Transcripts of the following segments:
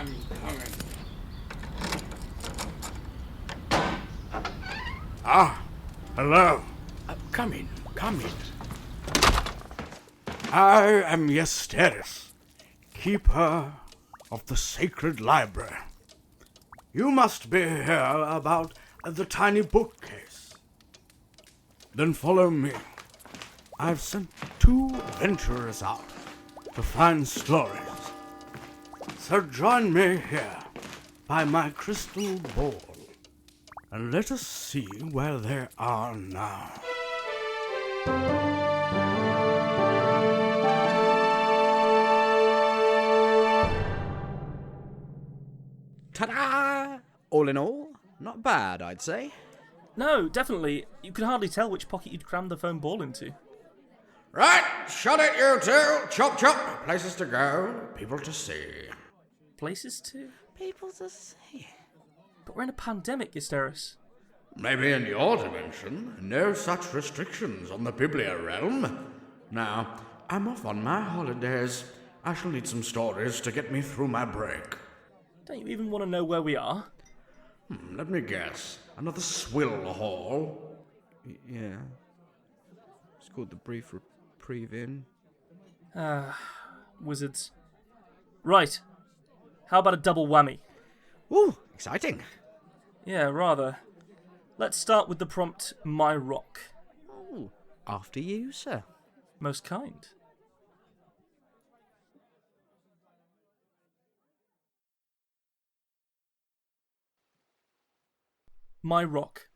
I'm coming. Ah, hello. Come in, come in. I am Ysterris, keeper of the sacred library. You must be here about the tiny bookcase. Then follow me. I've sent 2 adventurers out to find stories. So join me here by my crystal ball, and let us see where they are now. Ta-da! All in all, not bad, I'd say. No, definitely. You can hardly tell which pocket you'd crammed the foam ball into. Right, shut it, you two. Chop, chop. Places to go, people to see. Places to? People to see. But we're in a pandemic, Ysterris. Maybe in your dimension, no such restrictions on the Biblia realm. Now, I'm off on my holidays. I shall need some stories to get me through my break. Don't you even want to know where we are? Let me guess. Another swill hall? Yeah. It's called the Brief Reprieve Inn. Wizards. Right. How about a double whammy? Ooh, exciting. Yeah, rather. Let's start with the prompt, My Rock. Ooh, after you, sir. Most kind. My Rock.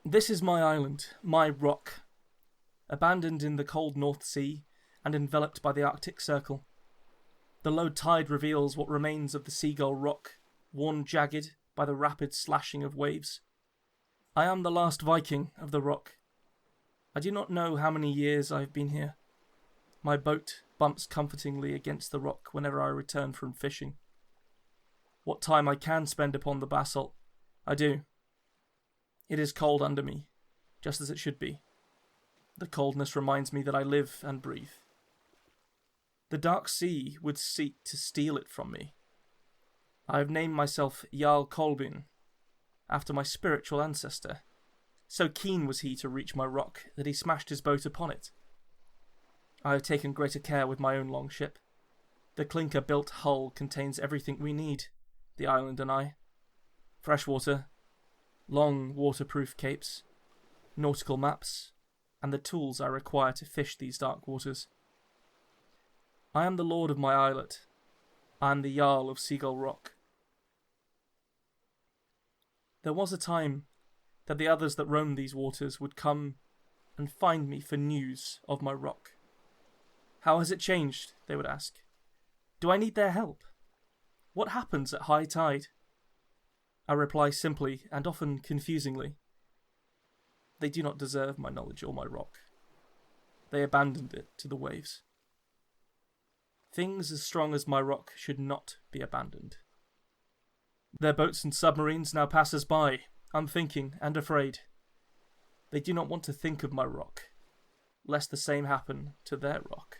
This is my island, my rock. Abandoned in the cold North Sea and enveloped by the Arctic Circle. The low tide reveals what remains of the seagull rock, worn jagged by the rapid slashing of waves. I am the last Viking of the rock. I do not know how many years I have been here. My boat bumps comfortingly against the rock whenever I return from fishing. What time I can spend upon the basalt, I do. It is cold under me, just as it should be. The coldness reminds me that I live and breathe. The dark sea would seek to steal it from me. I have named myself Jarl Kolbin, after my spiritual ancestor. So keen was he to reach my rock that he smashed his boat upon it. I have taken greater care with my own longship. The clinker-built hull contains everything we need, the island and I. Fresh water, long waterproof capes, nautical maps, and the tools I require to fish these dark waters. I am the lord of my islet. I am the Jarl of Seagull Rock. There was a time that the others that roamed these waters would come and find me for news of my rock. How has it changed, they would ask. Do I need their help? What happens at high tide? I reply simply and often confusingly. They do not deserve my knowledge or my rock. They abandoned it to the waves. Things as strong as my rock should not be abandoned. Their boats and submarines now pass us by, unthinking and afraid. They do not want to think of my rock, lest the same happen to their rock.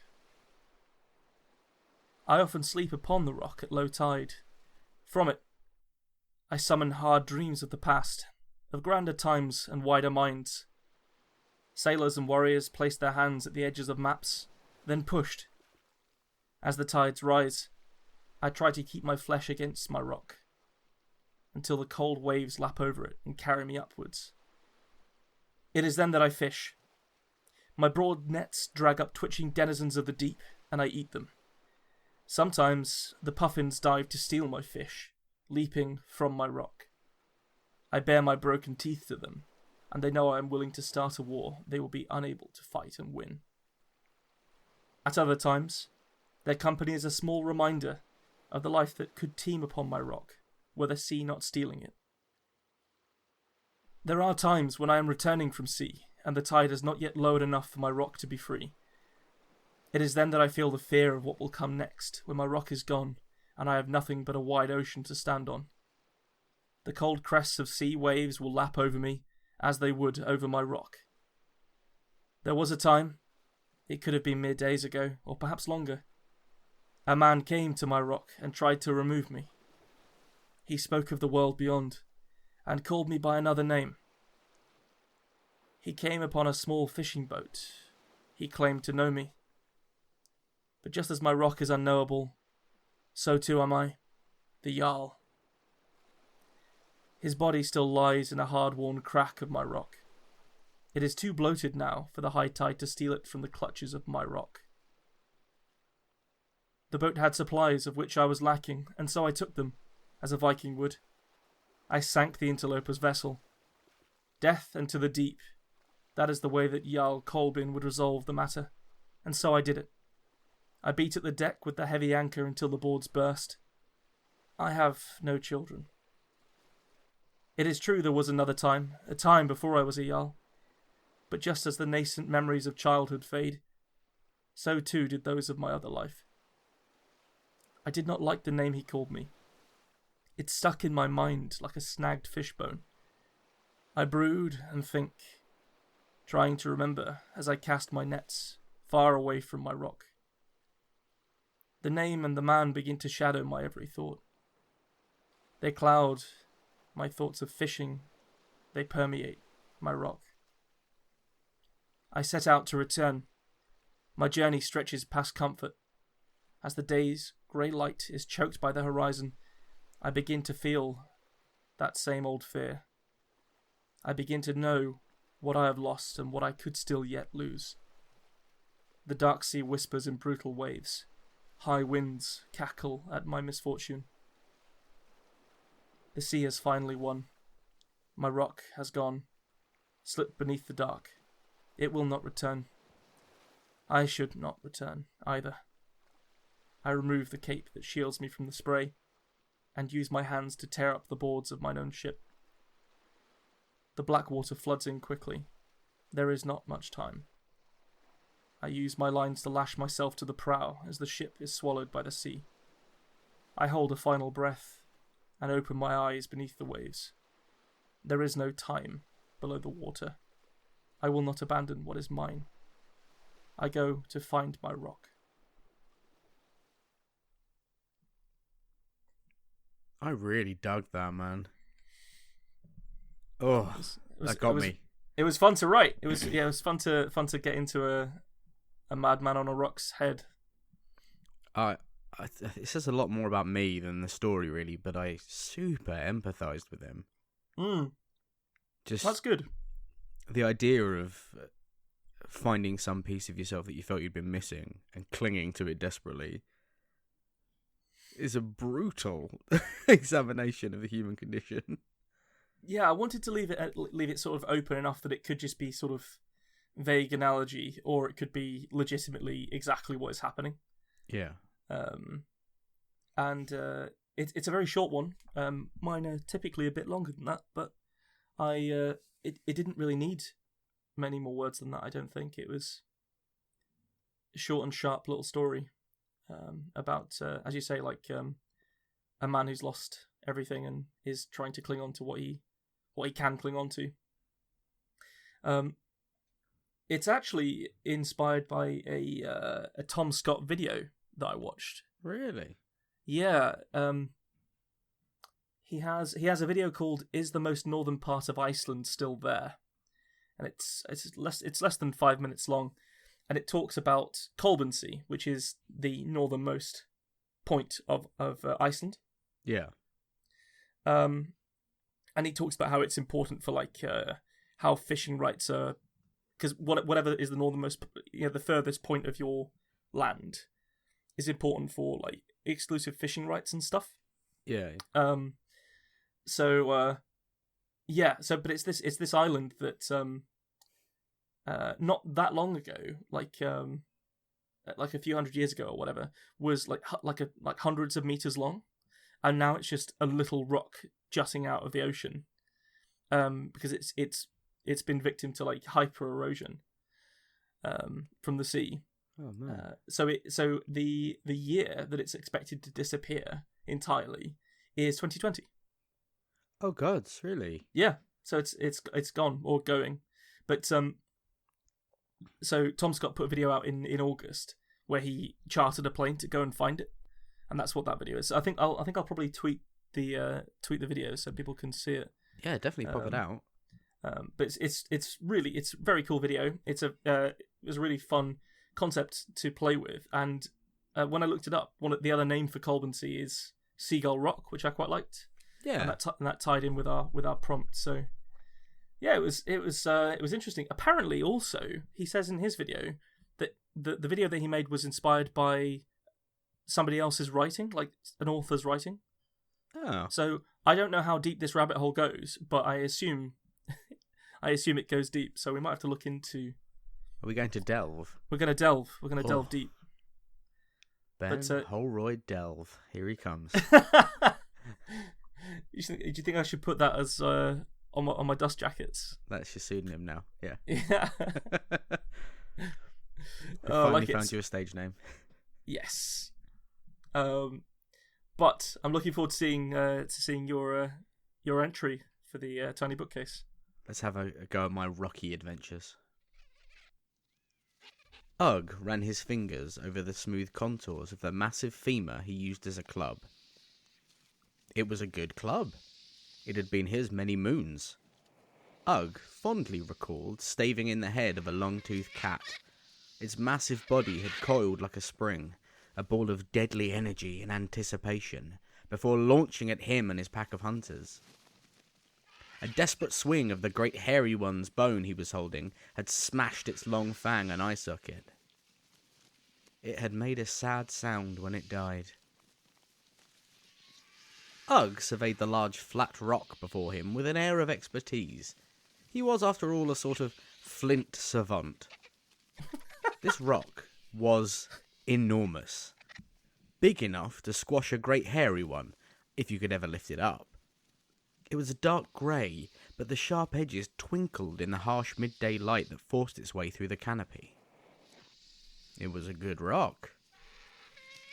I often sleep upon the rock at low tide. From it, I summon hard dreams of the past, of grander times and wider minds. Sailors and warriors placed their hands at the edges of maps, then pushed. As the tides rise, I try to keep my flesh against my rock, until the cold waves lap over it and carry me upwards. It is then that I fish. My broad nets drag up twitching denizens of the deep, and I eat them. Sometimes the puffins dive to steal my fish, leaping from my rock. I bare my broken teeth to them, and they know I am willing to start a war they will be unable to fight and win. At other times, their company is a small reminder of the life that could teem upon my rock, were the sea not stealing it. There are times when I am returning from sea, and the tide has not yet lowered enough for my rock to be free. It is then that I feel the fear of what will come next, when my rock is gone, and I have nothing but a wide ocean to stand on. The cold crests of sea waves will lap over me, as they would over my rock. There was a time, it could have been mere days ago, or perhaps longer. A man came to my rock and tried to remove me. He spoke of the world beyond, and called me by another name. He came upon a small fishing boat. He claimed to know me. But just as my rock is unknowable, so too am I, the Jarl. His body still lies in a hard-worn crack of my rock. It is too bloated now for the high tide to steal it from the clutches of my rock. The boat had supplies of which I was lacking, and so I took them, as a Viking would. I sank the interloper's vessel. Death and to the deep. That is the way that Jarl Kolbin would resolve the matter, and so I did it. I beat at the deck with the heavy anchor until the boards burst. I have no children. It is true there was another time, a time before I was a Jarl. But just as the nascent memories of childhood fade, so too did those of my other life. I did not like the name he called me. It stuck in my mind like a snagged fishbone. I brood and think, trying to remember as I cast my nets far away from my rock. The name and the man begin to shadow my every thought. They cloud my thoughts of fishing. They permeate my rock. I set out to return. My journey stretches past comfort. As the day's grey light is choked by the horizon, I begin to feel that same old fear. I begin to know what I have lost and what I could still yet lose. The dark sea whispers in brutal waves. High winds cackle at my misfortune. The sea has finally won. My rock has gone, slipped beneath the dark. It will not return. I should not return either. I remove the cape that shields me from the spray, and use my hands to tear up the boards of mine own ship. The black water floods in quickly. There is not much time. I use my lines to lash myself to the prow as the ship is swallowed by the sea. I hold a final breath and open my eyes beneath the waves. There is no time below the water. I will not abandon what is mine. I go to find my rock. I really dug that, man. Oh, that got me. It was fun to write. It was fun to get into a madman on a rock's head. It says a lot more about me than the story, really. But I super empathized with him. That's good. The idea of finding some piece of yourself that you felt you'd been missing and clinging to it desperately is a brutal examination of the human condition. Yeah, I wanted to leave it sort of open enough that it could just be sort of vague analogy, or it could be legitimately exactly what is happening. Yeah. It's a very short one. Mine are typically a bit longer than that, but it didn't really need many more words than that. I don't think it was a short and sharp little story about, as you say, like a man who's lost everything and is trying to cling on to what he can cling on to. It's actually inspired by a Tom Scott video that I watched. Really? Yeah. He has a video called "Is the Most Northern Part of Iceland Still There?" And it's less than 5 minutes long, and it talks about Kolbensea, which is the northernmost point of Iceland. Yeah. And he talks about how it's important for how fishing rights are, because whatever is the northernmost, the furthest point of your land is important for like exclusive fishing rights and stuff. Yeah. But it's this island that not that long ago, like a few hundred years ago or whatever, was like hundreds of meters long, and now it's just a little rock jutting out of the ocean, because it's been victim to like hyper erosion from the sea. Oh man! So the year that it's expected to disappear entirely is 2020. Oh God, really? Yeah. So it's gone or going, but so Tom Scott put a video out in August where he chartered a plane to go and find it, and that's what that video is. I think I'll probably tweet the video so people can see it. Yeah, definitely pop it out. But it's a very cool video. It was a really fun concept to play with, and when I looked it up, the other name for Colbensea is Seagull Rock, which I quite liked. Yeah, and that tied in with our prompt. So yeah, it was interesting. Apparently, also he says in his video that the video that he made was inspired by somebody else's writing, like an author's writing. Oh. So I don't know how deep this rabbit hole goes, but I assume it goes deep. So we might have to look into. Are we going to delve? We're going to delve. We're going to delve deep. Ben Holroyd delve. Here he comes. Do you think I should put that as on my dust jackets? That's your pseudonym now. Yeah. Yeah. We finally found you a stage name. Yes. But I'm looking forward to seeing your entry for the tiny bookcase. Let's have a go at my rocky adventures. Ugg ran his fingers over the smooth contours of the massive femur he used as a club. It was a good club. It had been his many moons. Ugg fondly recalled staving in the head of a long-toothed cat. Its massive body had coiled like a spring, a ball of deadly energy and anticipation, before launching at him and his pack of hunters. A desperate swing of the great hairy one's bone he was holding had smashed its long fang and eye socket. It had made a sad sound when it died. Ugg surveyed the large flat rock before him with an air of expertise. He was, after all, a sort of flint savant. This rock was enormous. Big enough to squash a great hairy one, if you could ever lift it up. It was a dark grey, but the sharp edges twinkled in the harsh midday light that forced its way through the canopy. It was a good rock.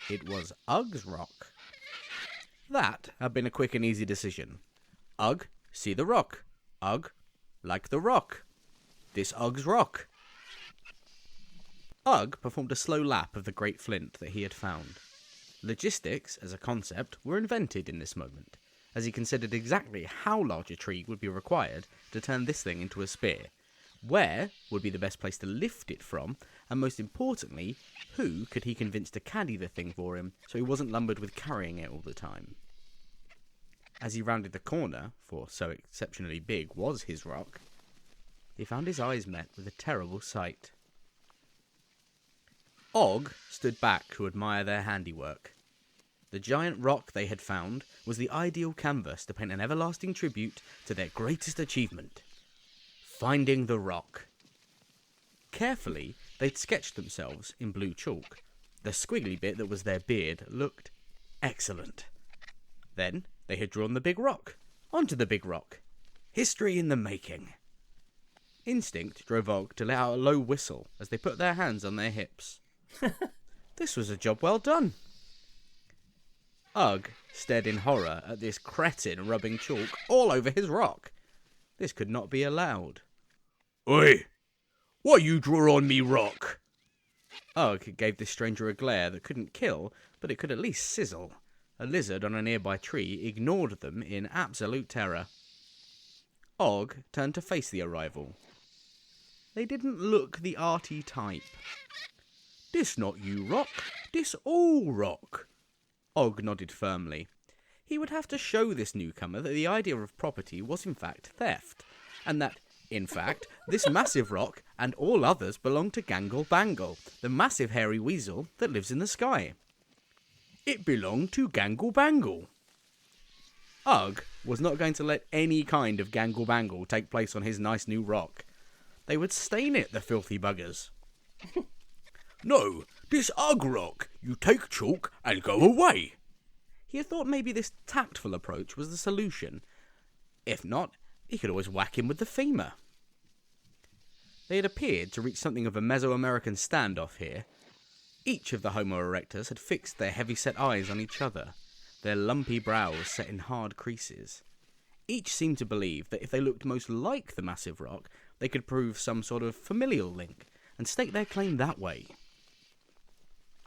It was Ugg's rock. That had been a quick and easy decision. Ugg, see the rock. Ugg, like the rock. This Ugg's rock. Ugg performed a slow lap of the great flint that he had found. Logistics, as a concept, were invented in this moment, as he considered exactly how large a tree would be required to turn this thing into a spear, where would be the best place to lift it from, and most importantly, who could he convince to caddy the thing for him so he wasn't lumbered with carrying it all the time. As he rounded the corner, for so exceptionally big was his rock, he found his eyes met with a terrible sight. Og stood back to admire their handiwork. The giant rock they had found was the ideal canvas to paint an everlasting tribute to their greatest achievement, finding the rock. Carefully, they'd sketched themselves in blue chalk. The squiggly bit that was their beard looked excellent. Then they had drawn the big rock, onto the big rock. History in the making. Instinct drove Og to let out a low whistle as they put their hands on their hips. This was a job well done. Ugg stared in horror at this cretin rubbing chalk all over his rock. This could not be allowed. Oi! What you draw on me rock? Ugg gave this stranger a glare that couldn't kill, but it could at least sizzle. A lizard on a nearby tree ignored them in absolute terror. Og turned to face the arrival. They didn't look the arty type. This not you rock, this all rock. Og nodded firmly. He would have to show this newcomer that the idea of property was in fact theft, and that, in fact, this massive rock and all others belonged to Gangle Bangle, the massive hairy weasel that lives in the sky. It belonged to Gangle Bangle. Ugg was not going to let any kind of Gangle Bangle take place on his nice new rock. They would stain it, the filthy buggers. No, this Ugg rock, you take chalk and go away. He had thought maybe this tactful approach was the solution. If not, he could always whack him with the femur. They had appeared to reach something of a Mesoamerican standoff here. Each of the Homo erectors had fixed their heavy-set eyes on each other, their lumpy brows set in hard creases. Each seemed to believe that if they looked most like the massive rock, they could prove some sort of familial link, and stake their claim that way.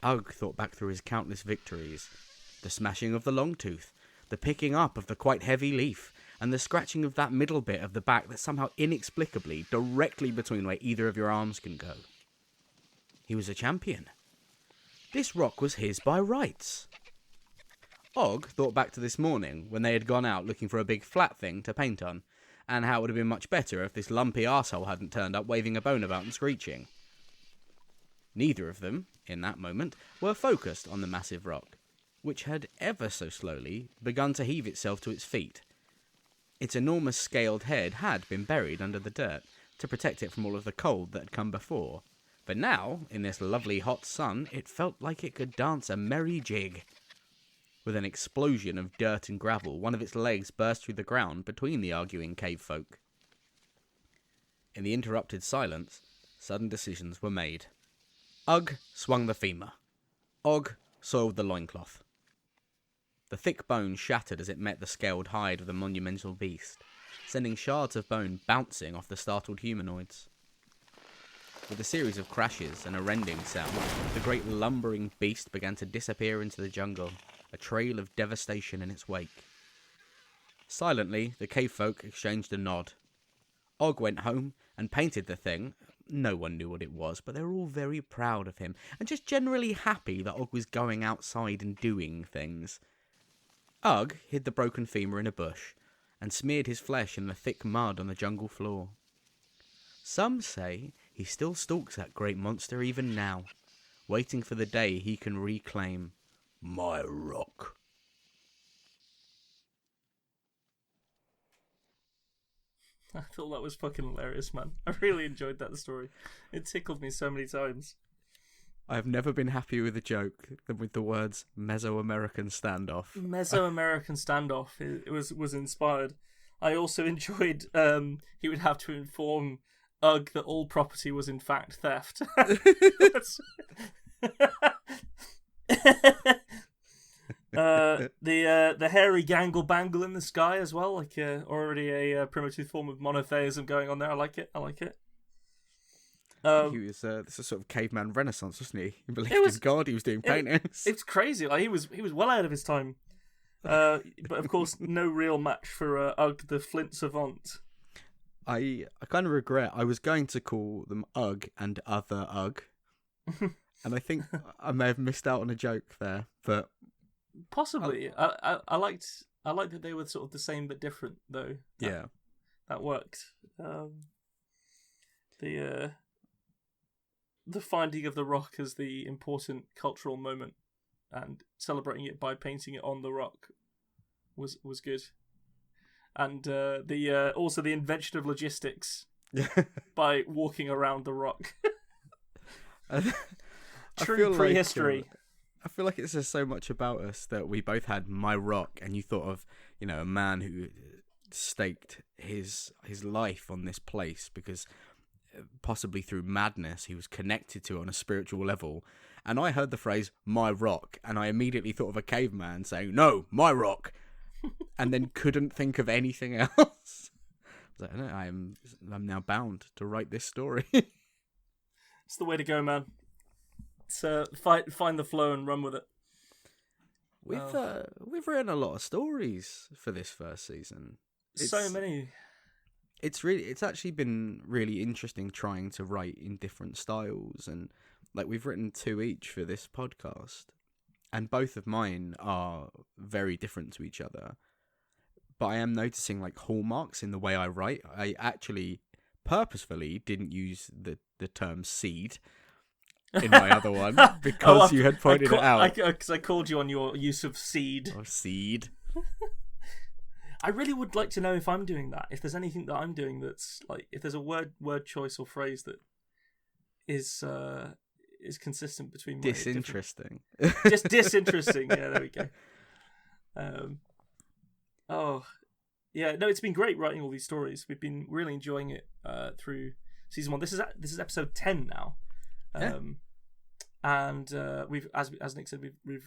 Ugg thought back through his countless victories. The smashing of the long tooth, the picking up of the quite heavy leaf, and the scratching of that middle bit of the back that's somehow inexplicably directly between where either of your arms can go. He was a champion. This rock was his by rights. Og thought back to this morning when they had gone out looking for a big flat thing to paint on, and how it would have been much better if this lumpy arsehole hadn't turned up waving a bone about and screeching. Neither of them, in that moment, were focused on the massive rock, which had ever so slowly begun to heave itself to its feet. Its enormous scaled head had been buried under the dirt to protect it from all of the cold that had come before, but now, in this lovely hot sun, it felt like it could dance a merry jig. With an explosion of dirt and gravel, one of its legs burst through the ground between the arguing cave folk. In the interrupted silence, sudden decisions were made. Ugg swung the femur. Og soiled the loincloth. The thick bone shattered as it met the scaled hide of the monumental beast, sending shards of bone bouncing off the startled humanoids. With a series of crashes and a rending sound, the great lumbering beast began to disappear into the jungle, a trail of devastation in its wake. Silently, the cave folk exchanged a nod. Og went home and painted the thing. No one knew what it was, but they were all very proud of him, and just generally happy that Og was going outside and doing things. Ugg hid the broken femur in a bush, and smeared his flesh in the thick mud on the jungle floor. Some say he still stalks that great monster even now, waiting for the day he can reclaim my rock. I thought that was fucking hilarious, man. I really enjoyed that story. It tickled me so many times. I have never been happier with a joke than with the words Mesoamerican standoff. Mesoamerican standoff. It was inspired. I also enjoyed he would have to inform Ugg that all property was in fact theft. The hairy gangle bangle in the sky as well, like already a primitive form of monotheism going on there. I like it. He was this is sort of caveman renaissance, wasn't he? He believed in God. He was doing paintings. It's crazy. Like he was well ahead of his time. But of course, no real match for Ugg the Flint Savant. I kind of regret. I was going to call them Ugg and other Ugg, and I think I may have missed out on a joke there. But possibly, I liked that they were sort of the same but different, though. That worked. The finding of the rock as the important cultural moment and celebrating it by painting it on the rock was good. And also the invention of logistics by walking around the rock. True prehistory. I feel like it says so much about us that we both had my rock, and you thought of, a man who staked his life on this place because possibly through madness he was connected to on a spiritual level. And I heard the phrase "my rock," and I immediately thought of a caveman saying, "No, my rock," and then couldn't think of anything else. I was like, no, I'm now bound to write this story. It's the way to go, man. It's find the flow and run with it. We've written a lot of stories for this first season. So many. It's actually been really interesting trying to write in different styles, and like we've written 2 each for this podcast, and both of mine are very different to each other. But I am noticing like hallmarks in the way I write. I actually purposefully didn't use the term seed in my other one because you had pointed it out. Because I called you on your use of seed. Or seed. I really would like to know if I'm doing that. If there's anything that I'm doing that's like, if there's a word choice or phrase that is consistent between my disinteresting. Just disinteresting. Yeah, there we go. It's been great writing all these stories. We've been really enjoying it through season 1. This is episode 10 now. And we've, as Nick said, we've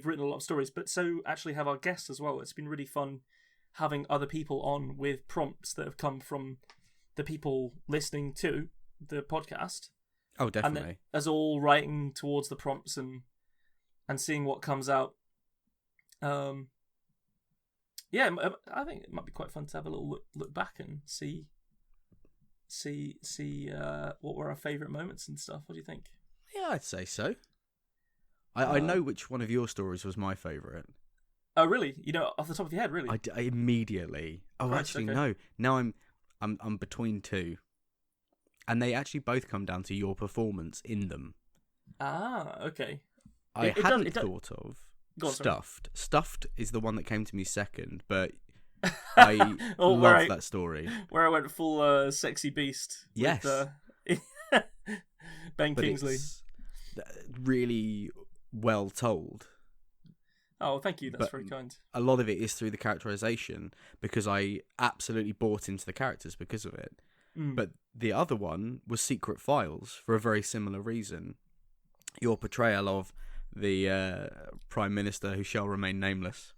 written a lot of stories, but so actually have our guests as well. It's been really fun having other people on with prompts that have come from the people listening to the podcast. Oh, definitely. And as all writing towards the prompts and and seeing what comes out. I think it might be quite fun to have a little look back and see what were our favourite moments and stuff. What do you think? Yeah, I'd say so. I know which one of your stories was my favourite. Oh, really? You know, off the top of your head, really? I immediately. Oh, Right, actually, okay. no. Now I'm between two, and they actually both come down to your performance in them. Ah, okay. I It hadn't does- thought of Go on, sorry. Stuffed. Stuffed is the one that came to me second, but I Oh, love that story. Where I went full sexy beast. Yes. With, Ben But Kingsley. it's really well told. Oh, thank you. That's but very kind. A lot of it is through the characterization, because I absolutely bought into the characters because of it. Mm. But the other one was Secret Files for a very similar reason. Your portrayal of the Prime Minister who shall remain nameless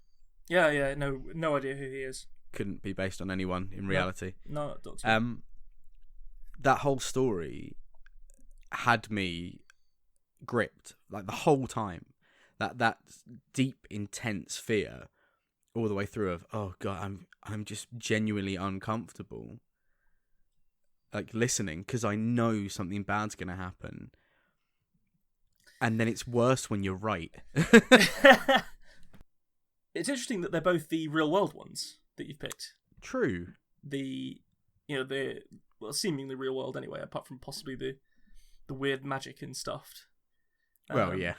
Yeah. No idea who he is. couldn't be based on anyone in reality. No, Doctor. That whole story had me gripped like the whole time. That deep, intense fear all the way through of, oh god, I'm just genuinely uncomfortable, like listening, because I know something bad's gonna happen, and then it's worse when you're right. It's interesting that they're both the real world ones that you've picked. True. The seemingly real world anyway, apart from possibly the weird magic and stuff. Well, yeah.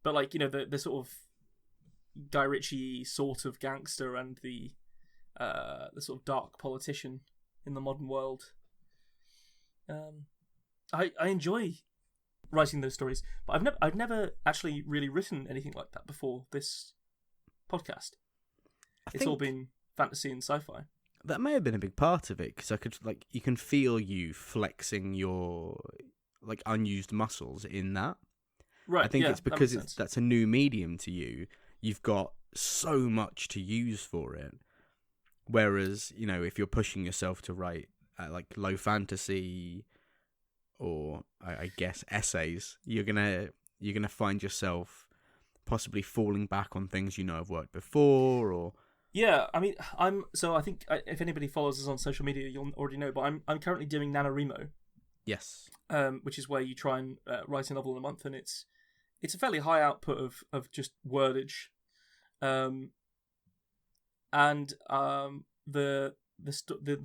But like, you know, the sort of Guy Ritchie sort of gangster and the sort of dark politician in the modern world. I enjoy writing those stories, but I've never actually really written anything like that before this podcast. It's all been fantasy and sci-fi. That may have been a big part of it, because I could, like, you can feel you flexing your like unused muscles in that. Right. I think yeah, it's because that makes sense. that's a new medium to you. You've got so much to use for it. Whereas, you know, if you're pushing yourself to write like low fantasy or I guess essays, you're gonna find yourself possibly falling back on things you know have worked before, or Yeah, I mean, I think if anybody follows us on social media, you'll already know. But I'm currently doing NaNoWriMo, yes, which is where you try and write a novel in a month, and it's a fairly high output of just wordage, and the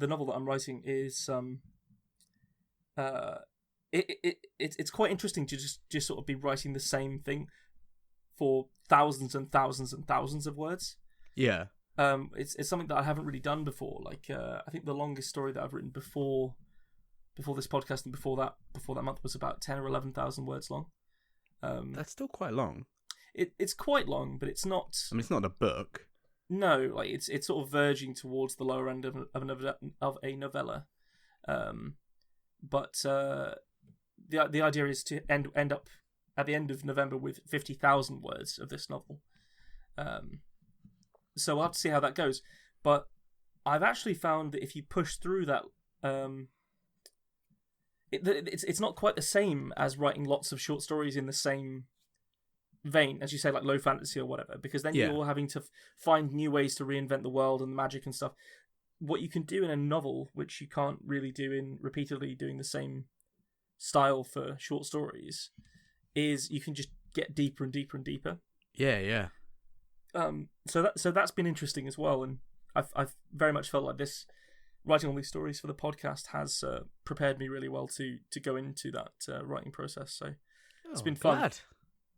novel that I'm writing is it's quite interesting to just sort of be writing the same thing for thousands and thousands and thousands of words. yeah. It's something that I haven't really done before. Like I think the longest story that I've written before this podcast and before that month was about 10 or 11,000 words long. That's still quite long. It's quite long, but it's not. I mean, it's not a book. No, like it's sort of verging towards the lower end of a novella. But the idea is to end up at the end of November with 50,000 words of this novel. So we'll have to see how that goes. But I've actually found that if you push through that, it's not quite the same as writing lots of short stories in the same vein, as you say, like low fantasy or whatever, because then you're having to find new ways to reinvent the world and the magic and stuff. What you can do in a novel, which you can't really do in repeatedly doing the same style for short stories, is you can just get deeper and deeper and deeper. Yeah. So that's been interesting as well, and I've very much felt like this writing all these stories for the podcast has prepared me really well to go into that writing process. So it's been fun. Glad.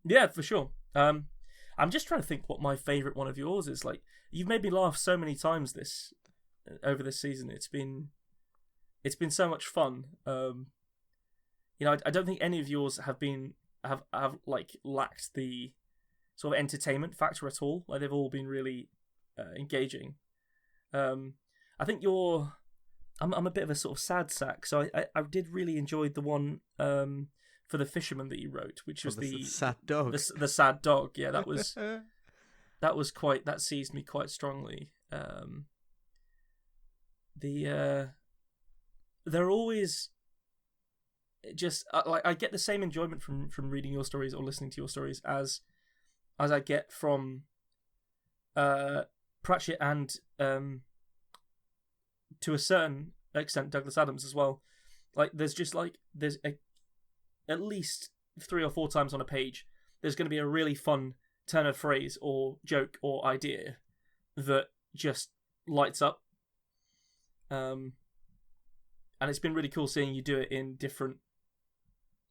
Yeah, for sure. I'm just trying to think what my favourite one of yours is. Like, you've made me laugh so many times over this season. It's been so much fun. You know, I don't think any of yours have like lacked the sort of entertainment factor at all. Like, they've all been really engaging. I think I'm a bit of a sort of sad sack, so I did really enjoy the one for the fisherman that you wrote, which was the sad dog. The sad dog. Yeah, that was that seized me quite strongly. They're always just like, I get the same enjoyment from reading your stories or listening to your stories as as I get from Pratchett and to a certain extent Douglas Adams as well. Like there's at least 3 or 4 times on a page there's going to be a really fun turn of phrase or joke or idea that just lights up. And it's been really cool seeing you do it in different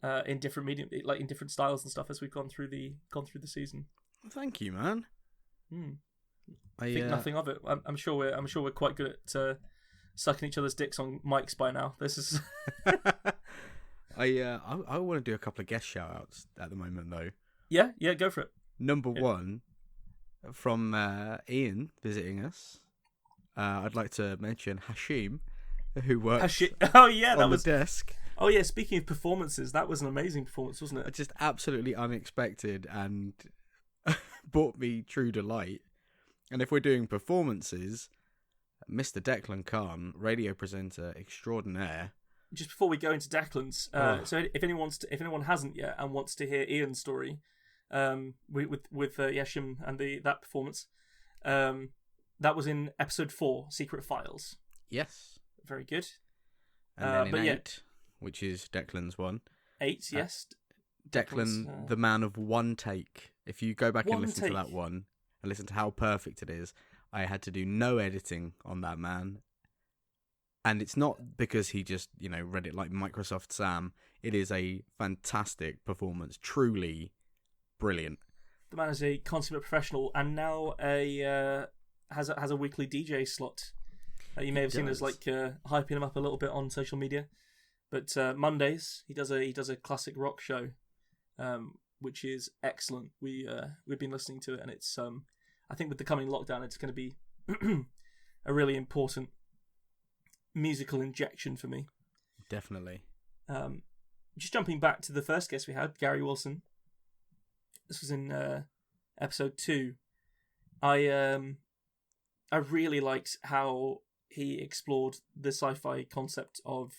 medium, like in different styles and stuff as we've gone through the season. Thank you, man. I think nothing of it. I'm sure we're quite good at sucking each other's dicks on mics by now. This is. I want to do a couple of guest shout outs at the moment though. Yeah, go for it. Number one, from Ian visiting us. I'd like to mention Hashim, who works on the desk. Oh yeah, speaking of performances, that was an amazing performance, wasn't it? Just absolutely unexpected and brought me true delight. And if we're doing performances, Mr. Declan Khan, radio presenter extraordinaire. Just before we go into Declan's, so if anyone hasn't yet and wants to hear Ian's story, with Yeshim and that performance, that was in episode 4, Secret Files. Yes, very good. And then in 8, which is Declan's one. 8, yes. Declan, the man of one take. If you go back and listen to that one and listen to how perfect it is, I had to do no editing on that man. And it's not because he just, read it like Microsoft Sam. It is a fantastic performance. Truly brilliant. The man is a consummate professional and now has a weekly DJ slot. You may have seen us hyping him up a little bit on social media. But Mondays he does a classic rock show, which is excellent. We've been listening to it, and it's I think with the coming lockdown, it's going to be a really important musical injection for me. Definitely. Just jumping back to the first guest we had, Gary Wilson. This was in episode 2. I really liked how he explored the sci-fi concept of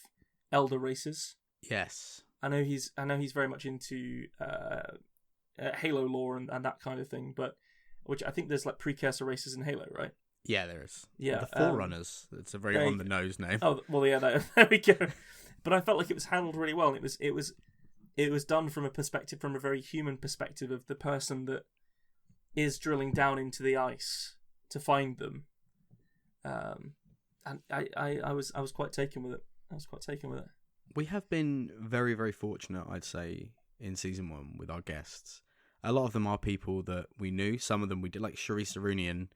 elder races. Yes. I know he's very much into Halo lore and that kind of thing, but which I think there's like precursor races in Halo, right? Yeah, there is. Yeah, the Forerunners. It's a very on the nose name. Oh well, yeah, there we go. But I felt like it was handled really well. And it was done from a very human perspective of the person that is drilling down into the ice to find them. And I was quite taken with it. We have been very, very fortunate, I'd say, in season 1 with our guests. A lot of them are people that we knew. Some of them we did, like Charisse Arunian.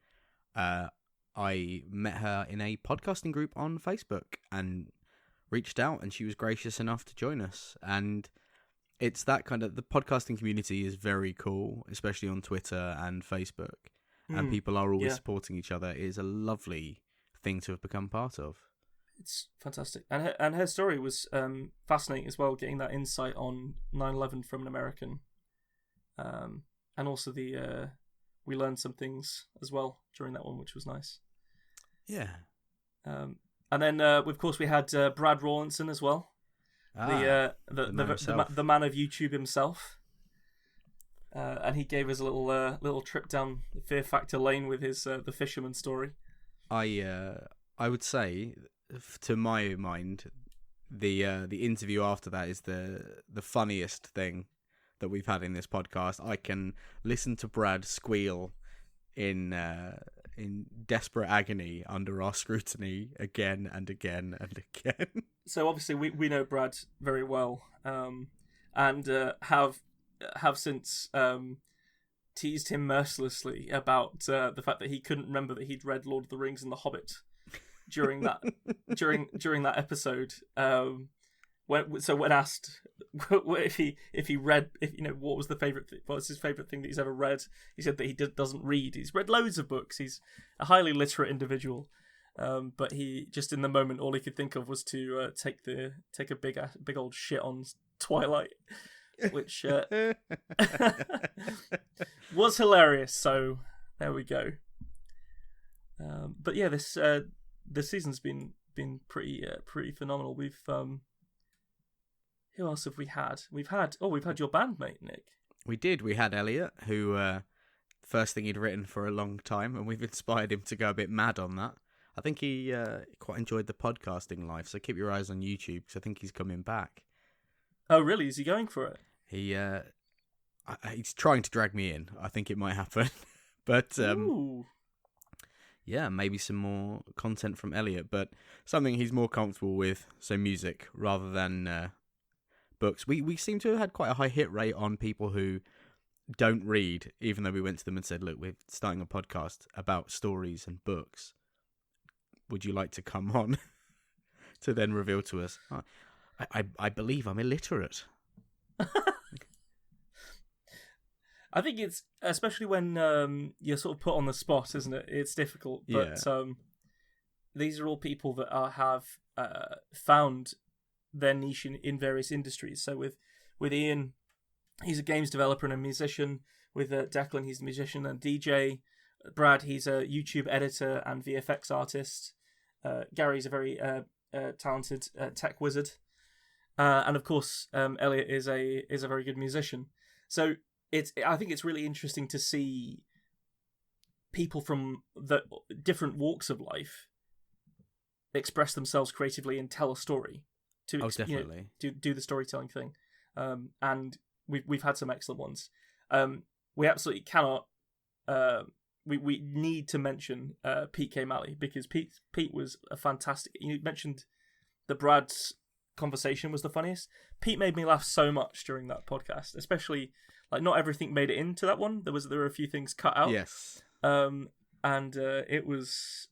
I met her in a podcasting group on Facebook and reached out, and she was gracious enough to join us. And it's that kind of, the podcasting community is very cool, especially on Twitter and Facebook. And people are always supporting each other. It is a lovely thing to have become part of. It's fantastic. And her story was fascinating as well, getting that insight on 9/11 from an American. And also we learned some things as well during that one, which was nice. Yeah. And then of course we had Brad Rawlinson as well. The man of YouTube himself. And he gave us a little trip down the Fear Factor lane with his the fisherman story. I would say, to my mind, the interview after that is the funniest thing that we've had in this podcast. I can listen to Brad squeal in desperate agony under our scrutiny again and again and again. So obviously we know Brad very well, and have since teased him mercilessly about the fact that he couldn't remember that he'd read Lord of the Rings and The Hobbit during that during that episode. When asked if he read, what was his favorite thing that he's ever read, he said that he doesn't read. He's read loads of books. He's a highly literate individual, but he just in the moment all he could think of was to take a big old shit on Twilight, which was hilarious. So there we go. But yeah, this season's been pretty phenomenal. We've who else have we had? We've had your bandmate Nick. We did. We had Elliot, who first thing he'd written for a long time, and we've inspired him to go a bit mad on that. I think he quite enjoyed the podcasting life, so keep your eyes on YouTube, because I think he's coming back. Oh, really? Is he going for it? He's trying to drag me in. I think it might happen. But yeah, maybe some more content from Elliot, but something he's more comfortable with, so music rather than books. We seem to have had quite a high hit rate on people who don't read, even though we went to them and said, look, we're starting a podcast about stories and books. Would you like to come on? To then reveal to us, oh, I believe I'm illiterate. I think it's, especially when you're sort of put on the spot, isn't it? It's difficult, but these are all people that have found their niche in various industries. So with Ian, he's a games developer and a musician. With Declan, he's a musician and DJ. Brad, he's a YouTube editor and VFX artist. Gary's a very talented tech wizard. And of course, Elliot is a very good musician. So I think it's really interesting to see people from the different walks of life express themselves creatively and tell a story. Definitely. Do the storytelling thing. And we've had some excellent ones. We absolutely cannot. We need to mention Pete K. Malley, because Pete was a fantastic. You mentioned that Brad's conversation was the funniest. Pete made me laugh so much during that podcast, especially like not everything made it into that one. There were a few things cut out. Yes. And it was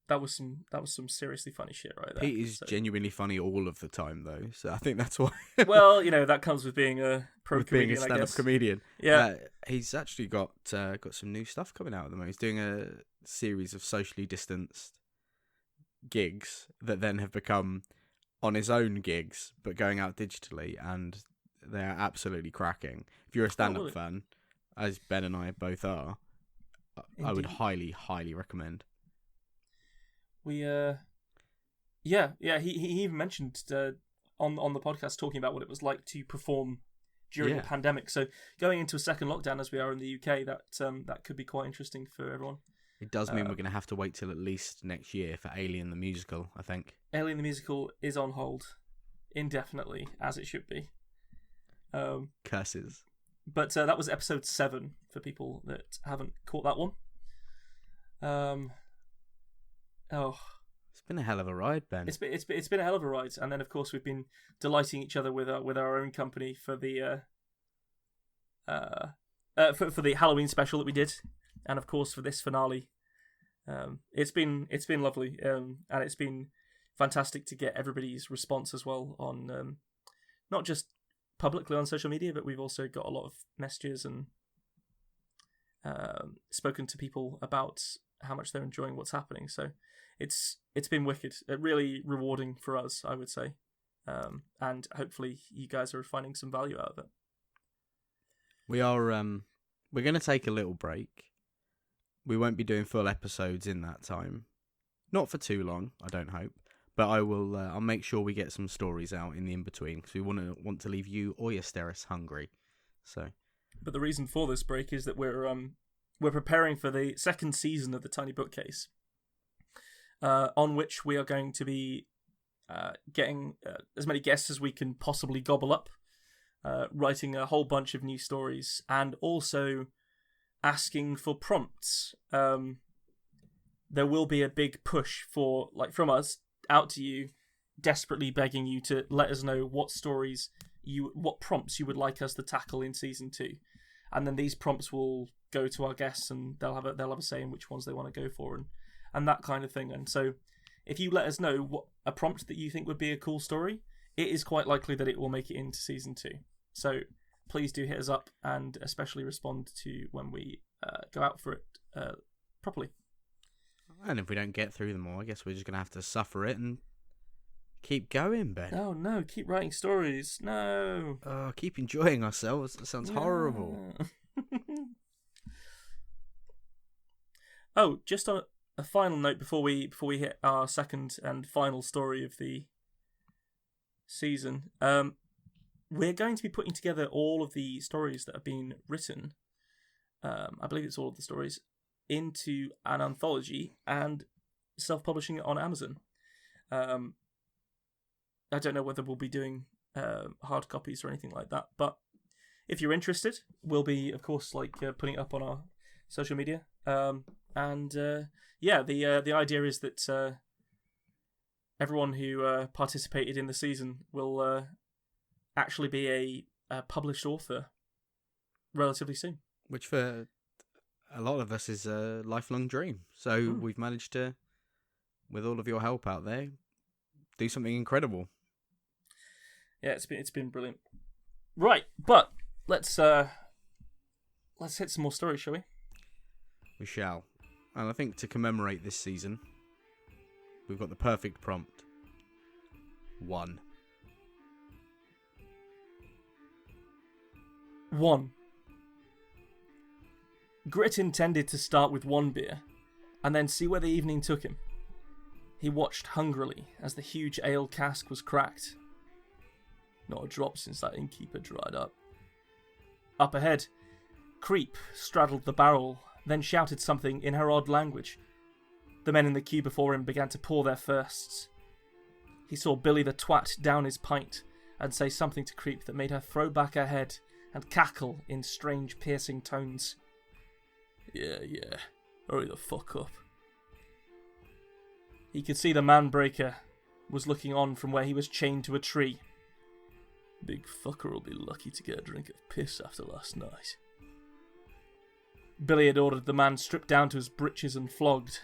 that was some seriously funny shit right there. Pete is genuinely funny all of the time, though, so I think that's why. Well, that comes with being a comedian, being a stand-up comedian. Yeah, he's actually got some new stuff coming out at the moment. He's doing a series of socially distanced gigs that then have become on his own gigs, but going out digitally, and they're absolutely cracking. If you're a stand-up fan, as Ben and I both are, indeed, I would highly, highly recommend. We he even mentioned on the podcast talking about what it was like to perform during the pandemic. So going into a second lockdown as we are in the UK, that could be quite interesting for everyone. It does mean we're going to have to wait till at least next year for Alien the Musical, I think. Alien the Musical is on hold indefinitely, as it should be. Curses. But that was episode 7 for people that haven't caught that one. It's been a hell of a ride, Ben. It's been a hell of a ride, and then of course we've been delighting each other with our own company for the for the Halloween special that we did, and of course for this finale. It's been lovely, and it's been fantastic to get everybody's response as well on not just publicly on social media, but we've also got a lot of messages and spoken to people about how much they're enjoying what's happening. So it's been wicked, really rewarding for us, I would say, and hopefully you guys are finding some value out of it. We are we're going to take a little break. We won't be doing full episodes in that time, not for too long, I don't hope, but I will. I'll make sure we get some stories out in the in between, because we want to leave you or Ysterris hungry. So, but the reason for this break is that we're preparing for the second season of the Tiny Bookcase, on which we are going to be getting as many guests as we can possibly gobble up, writing a whole bunch of new stories, and also asking for prompts. There will be a big push from us out to you, desperately begging you to let us know what prompts you would like us to tackle in season 2, and then these prompts will go to our guests, and they'll have a say in which ones they want to go for, and that kind of thing. And so, if you let us know what a prompt that you think would be a cool story, it is quite likely that it will make it into season 2. So please do hit us up, and especially respond to when we go out for it properly. And if we don't get through them all, I guess we're just going to have to suffer it and keep going, Ben. Oh, no, keep writing stories. No. Keep enjoying ourselves. That sounds horrible. Oh, just on a final note before we hit our second and final story of the season, we're going to be putting together all of the stories that have been written I believe it's all of the stories, into an anthology and self-publishing it on Amazon. I don't know whether we'll be doing hard copies or anything like that, but if you're interested, we'll be, of course, putting it up on our social media. The idea is that everyone who participated in the season will actually be a published author relatively soon. Which for a lot of us is a lifelong dream. So we've managed to, with all of your help out there, do something incredible. Yeah, it's been brilliant. Right, but let's hit some more stories, shall we? We shall. And I think to commemorate this season, we've got the perfect prompt. 1. 1. Grit intended to start with 1 beer, and then see where the evening took him. He watched hungrily as the huge ale cask was cracked. Not a drop since that innkeeper dried up. Up ahead, Creep straddled the barrel, then shouted something in her odd language. The men in the queue before him began to pour their firsts. He saw Billy the Twat down his pint and say something to Creep that made her throw back her head and cackle in strange, piercing tones. Yeah, hurry the fuck up. He could see the man-breaker was looking on from where he was chained to a tree. Big fucker will be lucky to get a drink of piss after last night. Billy had ordered the man stripped down to his breeches and flogged.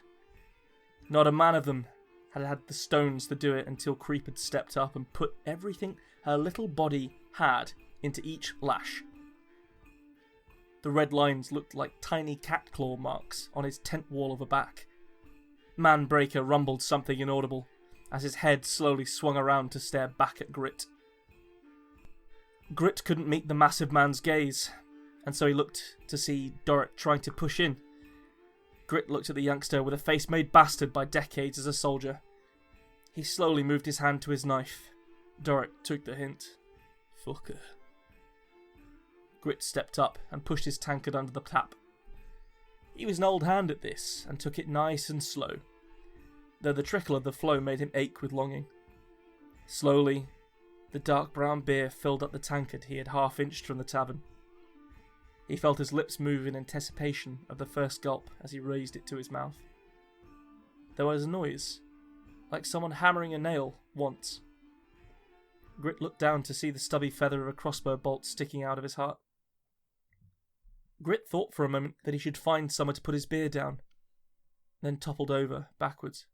Not a man of them had had the stones to do it until Creep had stepped up and put everything her little body had into each lash. The red lines looked like tiny cat claw marks on his tent wall of a back. Man-breaker rumbled something inaudible as his head slowly swung around to stare back at Grit. Grit couldn't meet the massive man's gaze, and so he looked to see Dorrit trying to push in. Grit looked at the youngster with a face made bastard by decades as a soldier. He slowly moved his hand to his knife. Dorrit took the hint. Fucker. Grit stepped up and pushed his tankard under the tap. He was an old hand at this, and took it nice and slow, though the trickle of the flow made him ache with longing. Slowly, the dark brown beer filled up the tankard he had half-inched from the tavern. He felt his lips move in anticipation of the first gulp as he raised it to his mouth. There was a noise, like someone hammering a nail, once. Grit looked down to see the stubby feather of a crossbow bolt sticking out of his heart. Grit thought for a moment that he should find somewhere to put his beer down, then toppled over, backwards.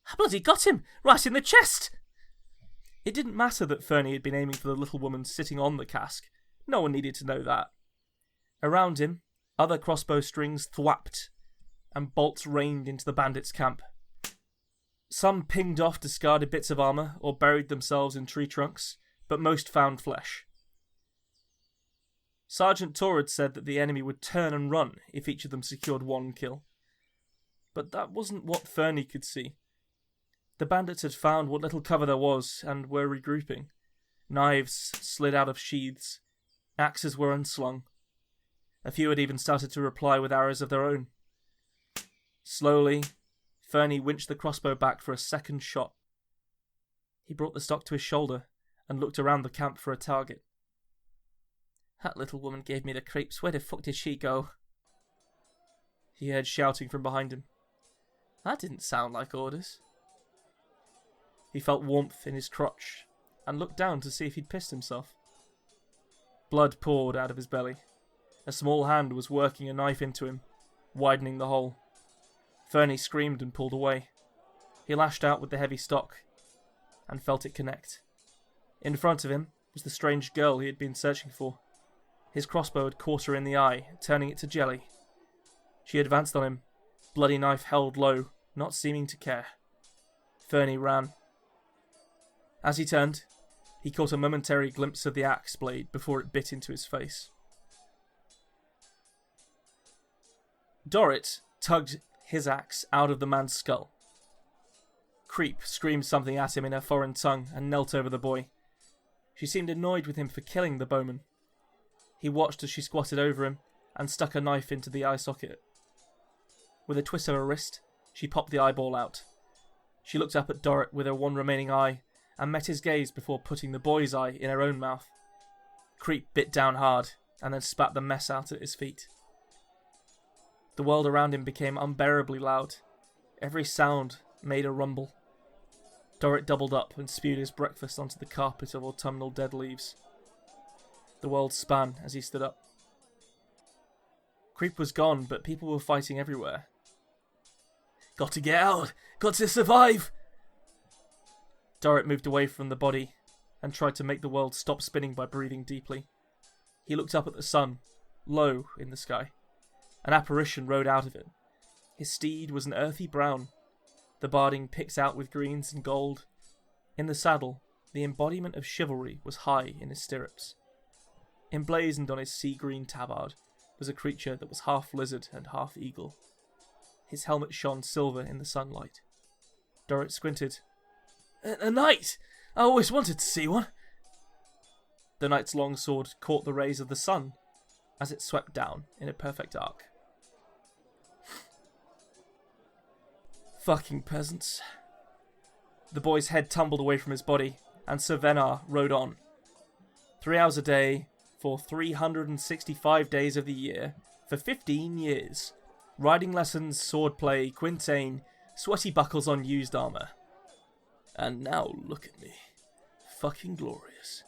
I bloody got him! Right in the chest! It didn't matter that Fernie had been aiming for the little woman sitting on the cask. No one needed to know that. Around him, other crossbow strings thwapped, and bolts rained into the bandits' camp. Some pinged off discarded bits of armour or buried themselves in tree trunks, but most found flesh. Sergeant Torrid said that the enemy would turn and run if each of them secured 1 kill. But that wasn't what Fernie could see. The bandits had found what little cover there was and were regrouping. Knives slid out of sheaths. Axes were unslung. A few had even started to reply with arrows of their own. Slowly, Fernie winched the crossbow back for a second shot. He brought the stock to his shoulder and looked around the camp for a target. That little woman gave me the creeps. Where the fuck did she go? He heard shouting from behind him. That didn't sound like orders. He felt warmth in his crotch and looked down to see if he'd pissed himself. Blood poured out of his belly. A small hand was working a knife into him, widening the hole. Fernie screamed and pulled away. He lashed out with the heavy stock and felt it connect. In front of him was the strange girl he had been searching for. His crossbow had caught her in the eye, turning it to jelly. She advanced on him, bloody knife held low, not seeming to care. Fernie ran. As he turned, he caught a momentary glimpse of the axe blade before it bit into his face. Dorrit tugged his axe out of the man's skull. Creep screamed something at him in her foreign tongue and knelt over the boy. She seemed annoyed with him for killing the bowman. He watched as she squatted over him and stuck a knife into the eye socket. With a twist of her wrist, she popped the eyeball out. She looked up at Dorrit with her one remaining eye and met his gaze before putting the boy's eye in her own mouth. Creep bit down hard and then spat the mess out at his feet. The world around him became unbearably loud. Every sound made a rumble. Dorrit doubled up and spewed his breakfast onto the carpet of autumnal dead leaves. The world span as he stood up. Creep was gone, but people were fighting everywhere. Got to get out! Got to survive! Dorrit moved away from the body and tried to make the world stop spinning by breathing deeply. He looked up at the sun, low in the sky. An apparition rode out of it. His steed was an earthy brown, the barding picked out with greens and gold. In the saddle, the embodiment of chivalry was high in his stirrups. Emblazoned on his sea-green tabard was a creature that was half lizard and half eagle. His helmet shone silver in the sunlight. Dorrit squinted. A knight! I always wanted to see one. The knight's long sword caught the rays of the sun as it swept down in a perfect arc. Fucking peasants. The boy's head tumbled away from his body, and Sir Venar rode on. 3 hours a day, for 365 days of the year, for 15 years. Riding lessons, swordplay, quintain, sweaty buckles on used armour. And now look at me. Fucking glorious.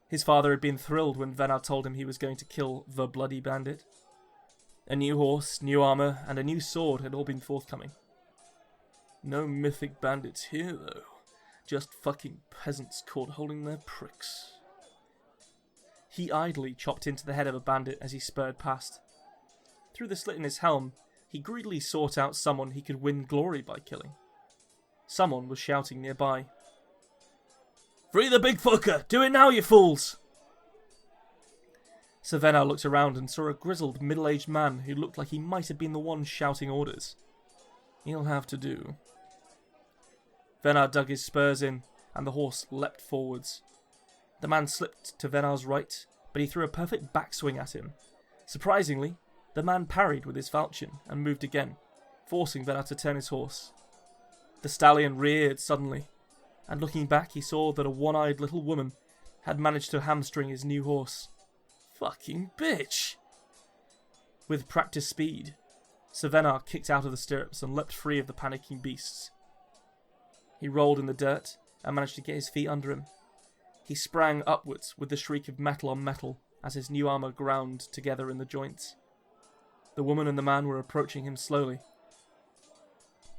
His father had been thrilled when Venar told him he was going to kill the bloody bandit. A new horse, new armour, and a new sword had all been forthcoming. No mythic bandits here, though. Just fucking peasants caught holding their pricks. He idly chopped into the head of a bandit as he spurred past. Through the slit in his helm, he greedily sought out someone he could win glory by killing. Someone was shouting nearby. Free the big fucker! Do it now, you fools! Sir Venar looked around and saw a grizzled, middle-aged man who looked like he might have been the one shouting orders. He'll have to do. Venar dug his spurs in, and the horse leapt forwards. The man slipped to Venar's right, but he threw a perfect backswing at him. Surprisingly, the man parried with his falchion and moved again, forcing Venar to turn his horse. The stallion reared suddenly, and looking back he saw that a one-eyed little woman had managed to hamstring his new horse. Fucking bitch! With practiced speed, Sir Venar kicked out of the stirrups and leapt free of the panicking beasts. He rolled in the dirt and managed to get his feet under him. He sprang upwards with the shriek of metal on metal as his new armour ground together in the joints. The woman and the man were approaching him slowly.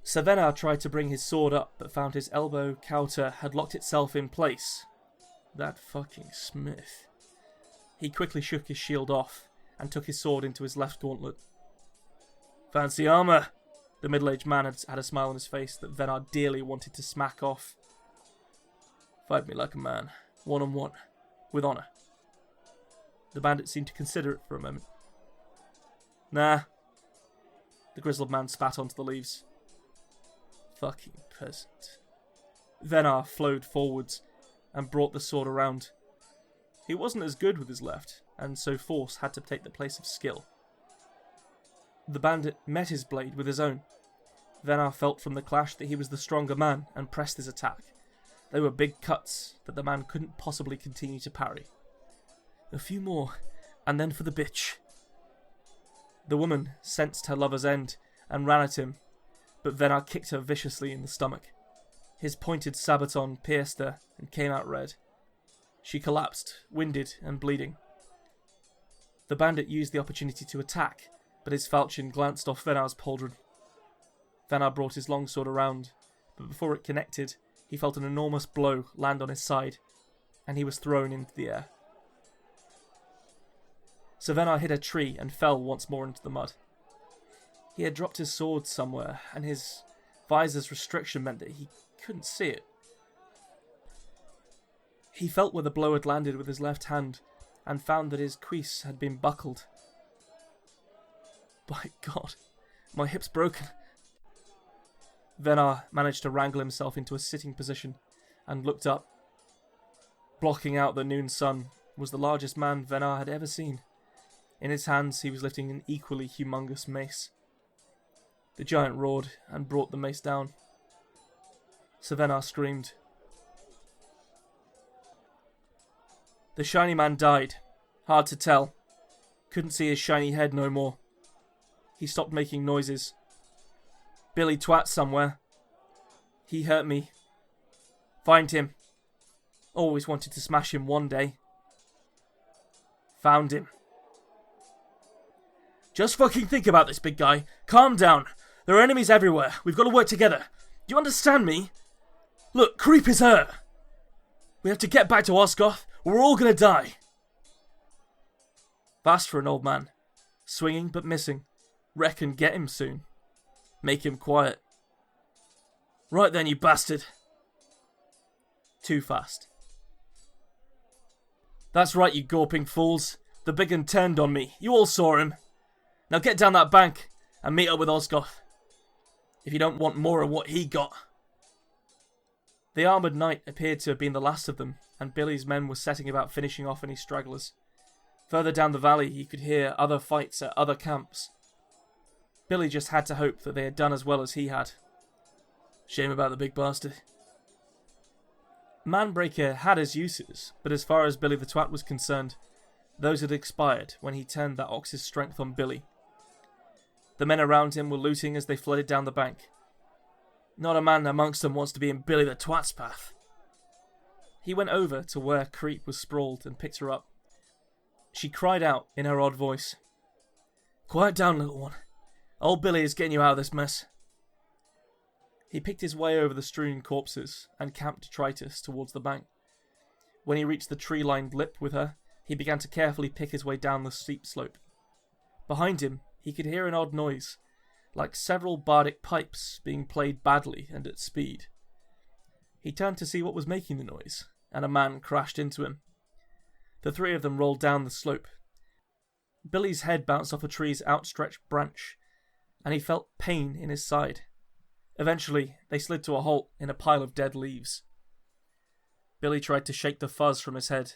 Sir Venar tried to bring his sword up, but found his elbow coulter had locked itself in place. That fucking smith. He quickly shook his shield off and took his sword into his left gauntlet. Fancy armour! The middle-aged man had a smile on his face that Venar dearly wanted to smack off. Fight me like a man, one-on-one, with honour. The bandit seemed to consider it for a moment. Nah. The grizzled man spat onto the leaves. Fucking peasant. Venar flowed forwards and brought the sword around. He wasn't as good with his left, and so force had to take the place of skill. The bandit met his blade with his own. Venar felt from the clash that he was the stronger man and pressed his attack. They were big cuts that the man couldn't possibly continue to parry. A few more, and then for the bitch. The woman sensed her lover's end and ran at him, but Venar kicked her viciously in the stomach. His pointed sabaton pierced her and came out red. She collapsed, winded and bleeding. The bandit used the opportunity to attack, but his falchion glanced off Venar's pauldron. Venar brought his longsword around, but before it connected, he felt an enormous blow land on his side, and he was thrown into the air. Sir Venar hit a tree and fell once more into the mud. He had dropped his sword somewhere, and his visor's restriction meant that he couldn't see it. He felt where the blow had landed with his left hand, and found that his cuisse had been buckled. By God, my hip's broken. Venar managed to wrangle himself into a sitting position, and looked up. Blocking out the noon sun was the largest man Venar had ever seen. In his hands he was lifting an equally humongous mace. The giant roared and brought the mace down. Sir Venar screamed. The shiny man died. Hard to tell. Couldn't see his shiny head no more. He stopped making noises. Billy Twat somewhere. He hurt me. Find him. Always wanted to smash him one day. Found him. Just fucking think about this, big guy. Calm down. There are enemies everywhere. We've got to work together. Do you understand me? Look, Creep is hurt. We have to get back to Osgoth, or we're all gonna die. Fast for an old man. Swinging but missing. Reckon get him soon. Make him quiet. Right then, you bastard. Too fast. That's right, you gawping fools. The big un turned on me. You all saw him. Now get down that bank and meet up with Osgoth. If you don't want more of what he got. The armoured knight appeared to have been the last of them, and Billy's men were setting about finishing off any stragglers. Further down the valley he could hear other fights at other camps. Billy just had to hope that they had done as well as he had. Shame about the big bastard. Manbreaker had his uses, but as far as Billy the Twat was concerned, those had expired when he turned that ox's strength on Billy. The men around him were looting as they flooded down the bank. Not a man amongst them wants to be in Billy the Twat's path. He went over to where Creep was sprawled and picked her up. She cried out in her odd voice. Quiet down, little one. Old Billy is getting you out of this mess. He picked his way over the strewn corpses and camped detritus towards the bank. When he reached the tree-lined lip with her, he began to carefully pick his way down the steep slope. Behind him, he could hear an odd noise, like several bardic pipes being played badly and at speed. He turned to see what was making the noise, and a man crashed into him. The three of them rolled down the slope. Billy's head bounced off a tree's outstretched branch, and he felt pain in his side. Eventually, they slid to a halt in a pile of dead leaves. Billy tried to shake the fuzz from his head.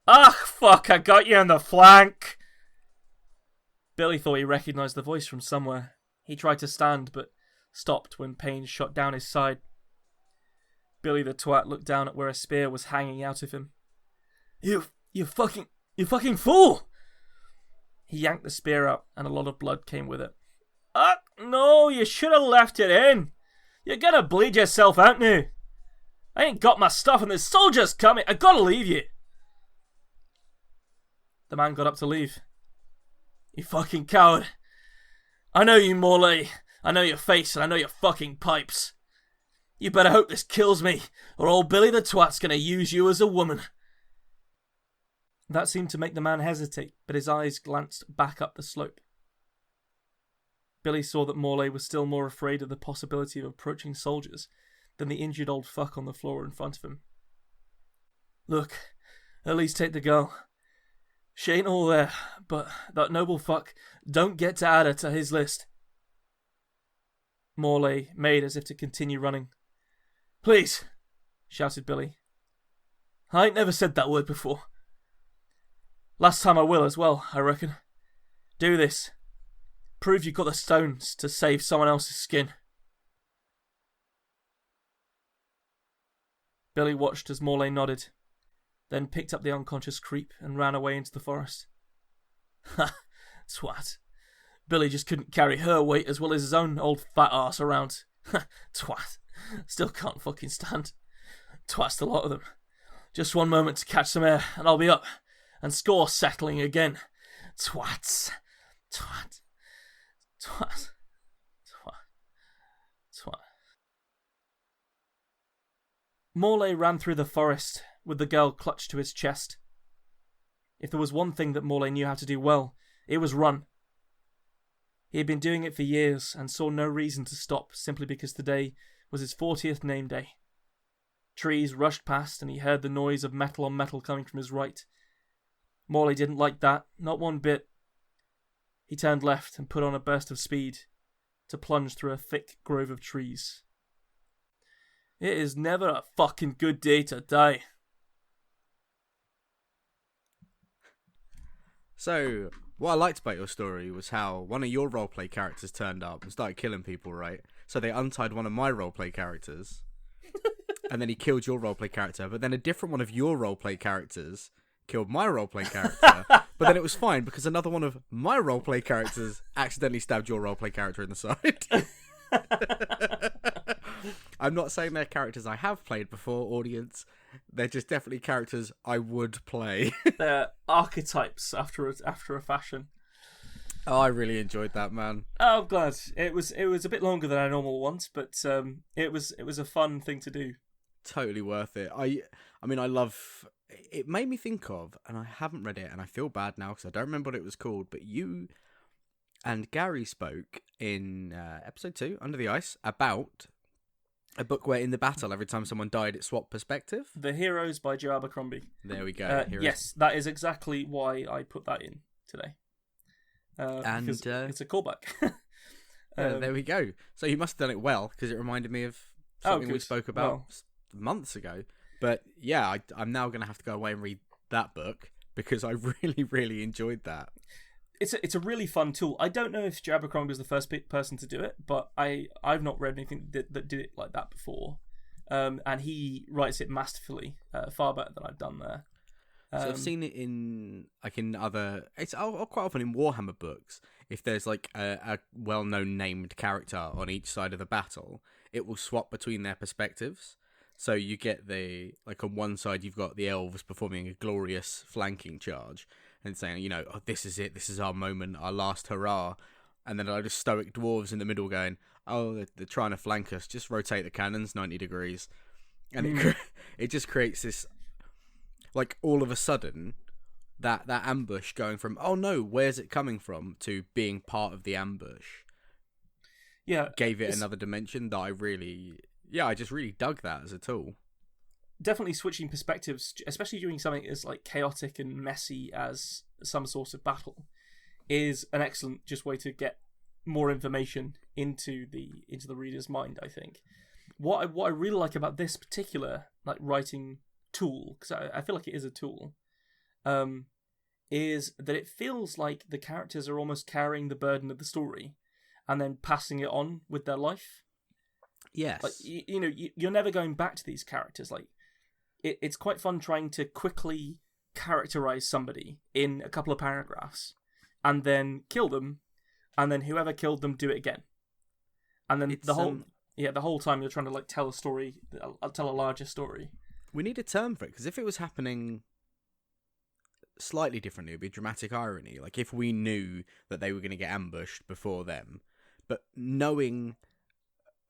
Ah, fuck, I got you in the flank! Billy thought he recognised the voice from somewhere. He tried to stand, but stopped when pain shot down his side. Billy the Twat looked down at where a spear was hanging out of him. You fucking fool! He yanked the spear out, and a lot of blood came with it. No, you should have left it in. You're gonna bleed yourself out now. I ain't got my stuff and the soldiers coming. I gotta leave you. The man got up to leave. You fucking coward. I know you, Morley. I know your face and I know your fucking pipes. You better hope this kills me, or old Billy the Twat's gonna use you as a woman. That seemed to make the man hesitate, but his eyes glanced back up the slope. Billy saw that Morley was still more afraid of the possibility of approaching soldiers than the injured old fuck on the floor in front of him. Look, at least take the girl. She ain't all there, but that noble fuck don't get to add her to his list. Morley made as if to continue running. Please, shouted Billy. I ain't never said that word before. Last time I will as well, I reckon. Do this. Prove you got the stones to save someone else's skin. Billy watched as Morley nodded, then picked up the unconscious Creep and ran away into the forest. Ha! Twat. Billy just couldn't carry her weight as well as his own old fat arse around. Ha! Twat. Still can't fucking stand. Twat's the lot of them. Just one moment to catch some air and I'll be up and score settling again. Twats. Twat. Twat. Twat. Twat. Morley ran through the forest with the girl clutched to his chest. If there was one thing that Morley knew how to do well, it was run. He had been doing it for years and saw no reason to stop simply because today was his 40th name day. Trees rushed past and he heard the noise of metal on metal coming from his right. Morley didn't like that, not one bit. He turned left and put on a burst of speed to plunge through a thick grove of trees. It is never a fucking good day to die. So, what I liked about your story was how one of your roleplay characters turned up and started killing people, right? So they untied one of my roleplay characters, and then he killed your roleplay character, but then a different one of your roleplay characters killed my roleplay character, but then it was fine because another one of my roleplay characters accidentally stabbed your roleplay character in the side. I'm not saying they're characters I have played before, audience. They're just definitely characters I would play. They're archetypes after a fashion. Oh, I really enjoyed that, man. Oh, I'm glad. It was a bit longer than our normal ones, but it was a fun thing to do. Totally worth it. I mean, I love. It made me think of, and I haven't read it, and I feel bad now because I don't remember what it was called. But you and Gary spoke in episode 2, Under the Ice, about a book where in the battle, every time someone died, it swapped perspective. The Heroes by Joe Abercrombie. There we go. Yes, that is exactly why I put that in today. And it's a callback. There we go. So you must have done it well because it reminded me of something we spoke about months ago. But yeah, I'm now going to have to go away and read that book because I really, really enjoyed that. It's a really fun tool. I don't know if Joe Abercrombie was the first person to do it, but I've not read anything that did it like that before. And he writes it masterfully, far better than I've done there. So I've seen it in other. It's quite often in Warhammer books. If there's like a well-known named character on each side of the battle, it will swap between their perspectives. So you get on one side you've got the elves performing a glorious flanking charge and saying, oh, this is it, this is our moment, our last hurrah. And then just stoic dwarves in the middle going, oh, they're trying to flank us, just rotate the cannons 90 degrees. And it just creates this, all of a sudden, that ambush going from, oh no, where's it coming from, to being part of the ambush. Yeah. Gave it another dimension that I just really dug that as a tool. Definitely switching perspectives, especially during something as chaotic and messy as some sort of battle, is an excellent just way to get more information into the reader's mind. I think what I really like about this particular writing tool, because I feel like it is a tool, is that it feels like the characters are almost carrying the burden of the story and then passing it on with their life. Yes. You're never going back to these characters. It's quite fun trying to quickly characterize somebody in a couple of paragraphs and then kill them, and then whoever killed them do it again. And then the whole time you're trying to tell a story, tell a larger story. We need a term for it, because if it was happening slightly differently, it would be dramatic irony. If we knew that they were going to get ambushed before them, but knowing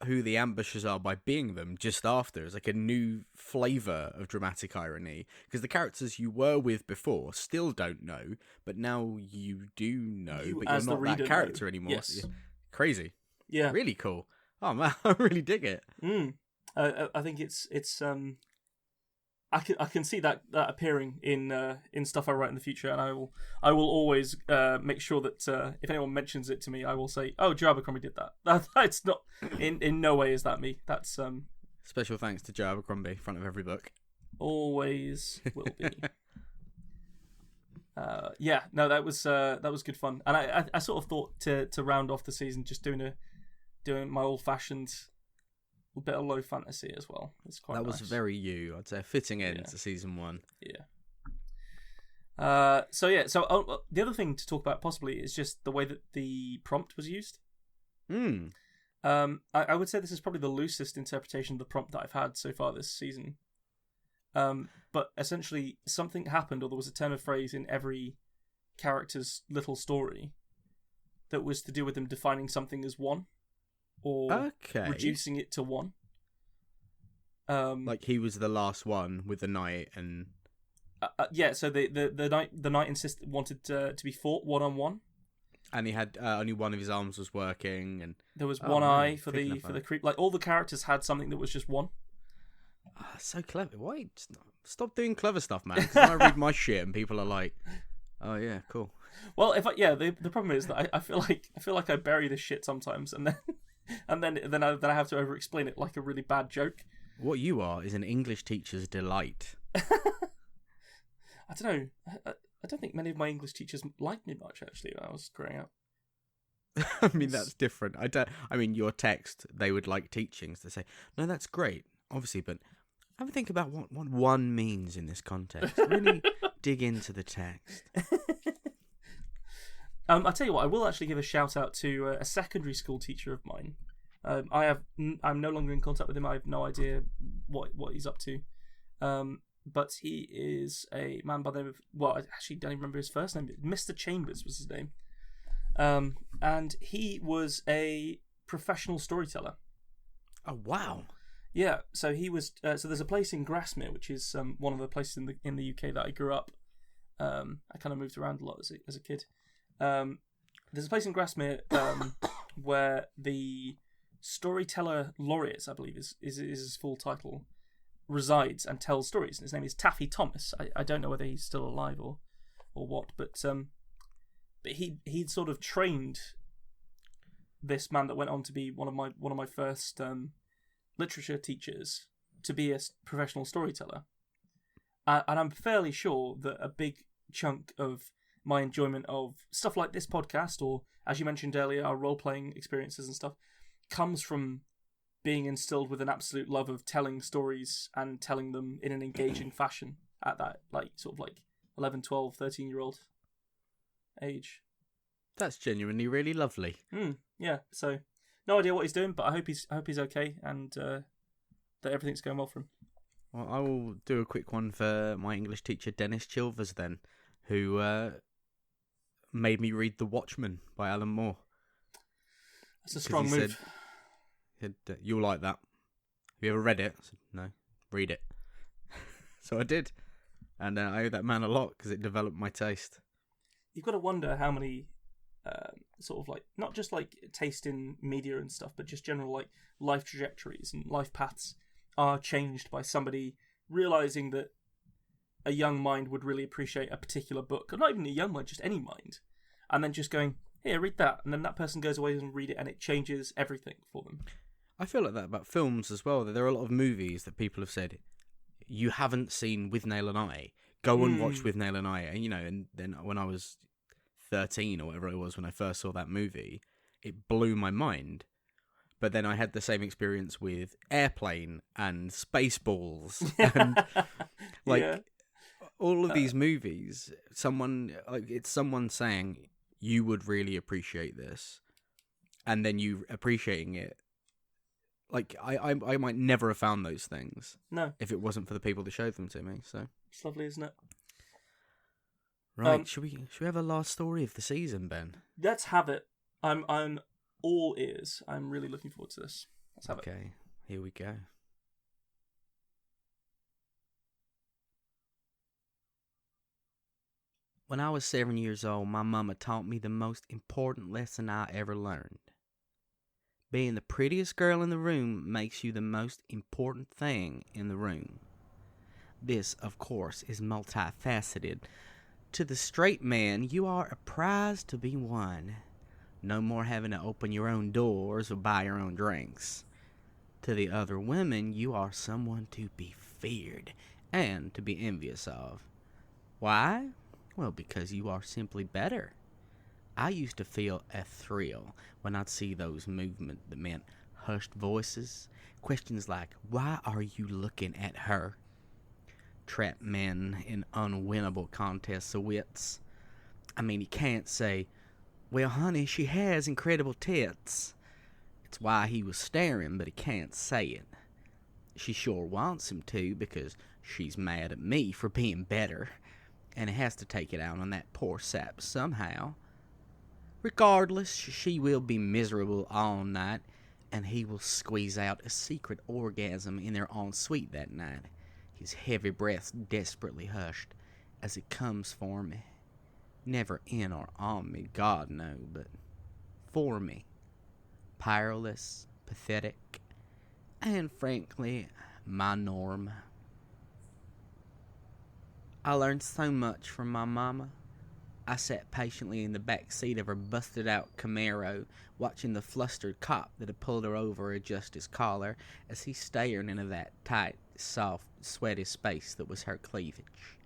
who the ambushers are by being them just after is a new flavour of dramatic irony, because the characters you were with before still don't know, but now you do know, but you're not that character anymore. Yes. Crazy. Yeah. Really cool. Oh man, I really dig it. I think it's I can see that appearing in stuff I write in the future, and I will always make sure that if anyone mentions it to me, I will say, "Oh, Joe Abercrombie did that." That's not in no way is that me. That's special thanks to Joe Abercrombie in front of every book. Always will be. That was good fun, and I sort of thought to round off the season just doing my old fashioned. A bit of low fantasy as well. It's quite nice. Was very you. I'd say a fitting end to season 1. Yeah. So the other thing to talk about possibly is just the way that the prompt was used. I would say this is probably the loosest interpretation of the prompt that I've had so far this season. But essentially, something happened, or there was a turn of phrase in every character's little story that was to do with them defining something as one. Or reducing it to 1. He was the last one with the knight, and so the knight wanted to be fought 1-on-1, and he had only one of his arms was working, and there was one eye for the creep. All the characters had something that was just one. So clever. Why stop doing clever stuff, man? Because I read my shit and people are like, "Oh yeah, cool." Well, the problem is that I feel like I bury this shit sometimes, and then I have to over-explain it like a really bad joke. What you are is an English teacher's delight. I don't know. I don't think many of my English teachers liked me much, actually, when I was growing up. I mean, that's different. I mean, your text, they would like teachings to say, no, that's great, obviously, but have a think about what one means in this context. Really dig into the text. I'll tell you what, I will actually give a shout out to a secondary school teacher of mine. I'm no longer in contact with him. I have no idea what he's up to. But he is a man by the name of, well, I actually don't even remember his first name. Mr. Chambers was his name. And he was a professional storyteller. Oh, wow. Yeah, so he was. So there's a place in Grasmere, which is one of the places in the UK that I grew up. I kind of moved around a lot as a kid. There's a place in Grasmere where the storyteller laureate, I believe is his full title, resides and tells stories. And his name is Taffy Thomas. I don't know whether he's still alive or what, but he'd sort of trained this man that went on to be one of my first literature teachers to be a professional storyteller. And I'm fairly sure that a big chunk of my enjoyment of stuff like this podcast, or as you mentioned earlier, our role-playing experiences and stuff, comes from being instilled with an absolute love of telling stories and telling them in an engaging fashion at that, like, sort of like 11, 12, 13-year-old age. That's genuinely really lovely. Yeah, so no idea what he's doing, but I hope he's okay and that everything's going well for him. Well, I will do a quick one for my English teacher, Dennis Chilvers, then, who made me read The Watchmen by Alan Moore. That's a strong move. He said, you'll like that. Have you ever read it? I said, no, read it. So I did. And I owe that man a lot because it developed my taste. You've got to wonder how many sort of like, not just like taste in media and stuff, but just general like life trajectories and life paths are changed by somebody realising that a young mind would really appreciate a particular book, or not even a young mind, just any mind, and then just going, here, read that, and then that person goes away and read it, and it changes everything for them. I feel like that about films as well. That there are a lot of movies that people have said you haven't seen with Nail and I. Go and watch with Nail and I, and and then when I was 13 or whatever it was when I first saw that movie, it blew my mind. But then I had the same experience with Airplane and Spaceballs and all of these movies. It's someone saying you would really appreciate this, and then you appreciating it. Like I might never have found those things. No, if it wasn't for the people that showed them to me. So it's lovely, isn't it? Right, should we have a last story of the season, Ben? Let's have it. I'm all ears. I'm really looking forward to this. Let's have it. Okay, here we go. When I was 7 years old, my mama taught me the most important lesson I ever learned. Being the prettiest girl in the room makes you the most important thing in the room. This, of course, is multifaceted. To the straight man, you are a prize to be won. No more having to open your own doors or buy your own drinks. To the other women, you are someone to be feared and to be envious of. Why? Well, because you are simply better. I used to feel a thrill when I'd see those movements that meant hushed voices, questions like, why are you looking at her? Trap men in unwinnable contests of wits. I mean, you can't say, well, honey, she has incredible tits. It's why he was staring, but he can't say it. She sure wants him to because she's mad at me for being better, and has to take it out on that poor sap somehow. Regardless, she will be miserable all night, and he will squeeze out a secret orgasm in their ensuite that night, his heavy breaths desperately hushed as it comes for me. Never in or on me, God no, but for me. Powerless, pathetic, and frankly, my norm. I learned so much from my mama. I sat patiently in the back seat of her busted-out Camaro, watching the flustered cop that had pulled her over adjust his collar as he stared into that tight, soft, sweaty space that was her cleavage.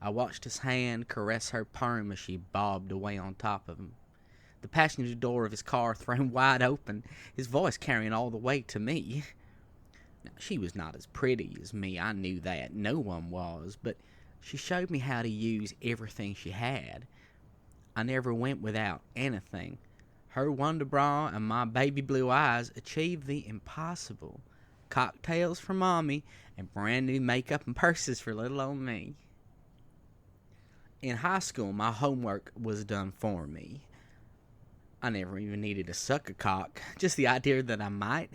I watched his hand caress her perm as she bobbed away on top of him. The passenger door of his car thrown wide open, his voice carrying all the way to me. Now, she was not as pretty as me, I knew that. No one was, but she showed me how to use everything she had. I never went without anything. Her wonder bra and my baby blue eyes achieved the impossible. Cocktails for Mommy and brand new makeup and purses for little old me. In high school, my homework was done for me. I never even needed to suck a cock. Just the idea that I might.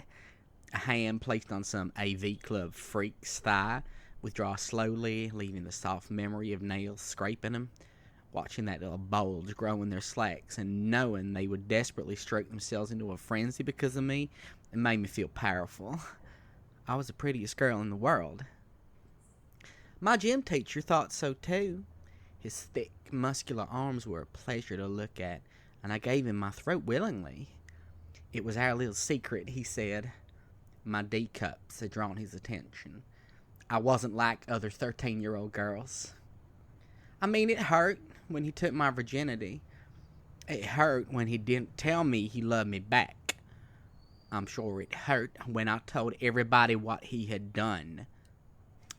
A hand placed on some AV Club freak's thigh, withdraw slowly, leaving the soft memory of nails scraping them. Watching that little bulge grow in their slacks and knowing they would desperately stroke themselves into a frenzy because of me, it made me feel powerful. I was the prettiest girl in the world. My gym teacher thought so too. His thick, muscular arms were a pleasure to look at, and I gave him my throat willingly. It was our little secret, he said. My D-cups had drawn his attention. I wasn't like other 13-year-old girls. I mean, it hurt when he took my virginity. It hurt when he didn't tell me he loved me back. I'm sure it hurt when I told everybody what he had done.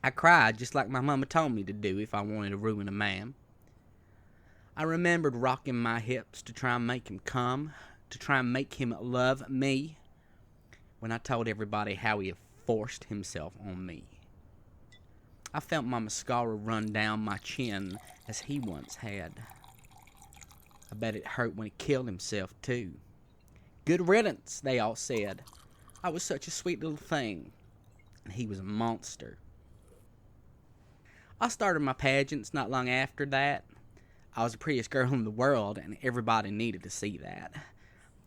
I cried just like my mama told me to do if I wanted to ruin a man. I remembered rocking my hips to try and make him come, to try and make him love me, when I told everybody how he had forced himself on me. I felt my mascara run down my chin as he once had. I bet it hurt when he killed himself too. Good riddance, they all said. I was such a sweet little thing, and he was a monster. I started my pageants not long after that. I was the prettiest girl in the world, and everybody needed to see that.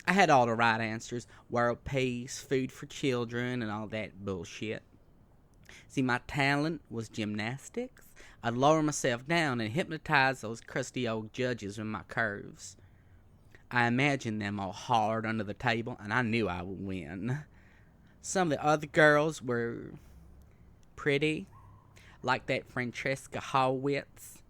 I had all the right answers, world peace, food for children, and all that bullshit. See, my talent was gymnastics. I'd lower myself down and hypnotize those crusty old judges with my curves. I imagined them all hard under the table, and I knew I would win. Some of the other girls were pretty, like that Francesca Hallwitz.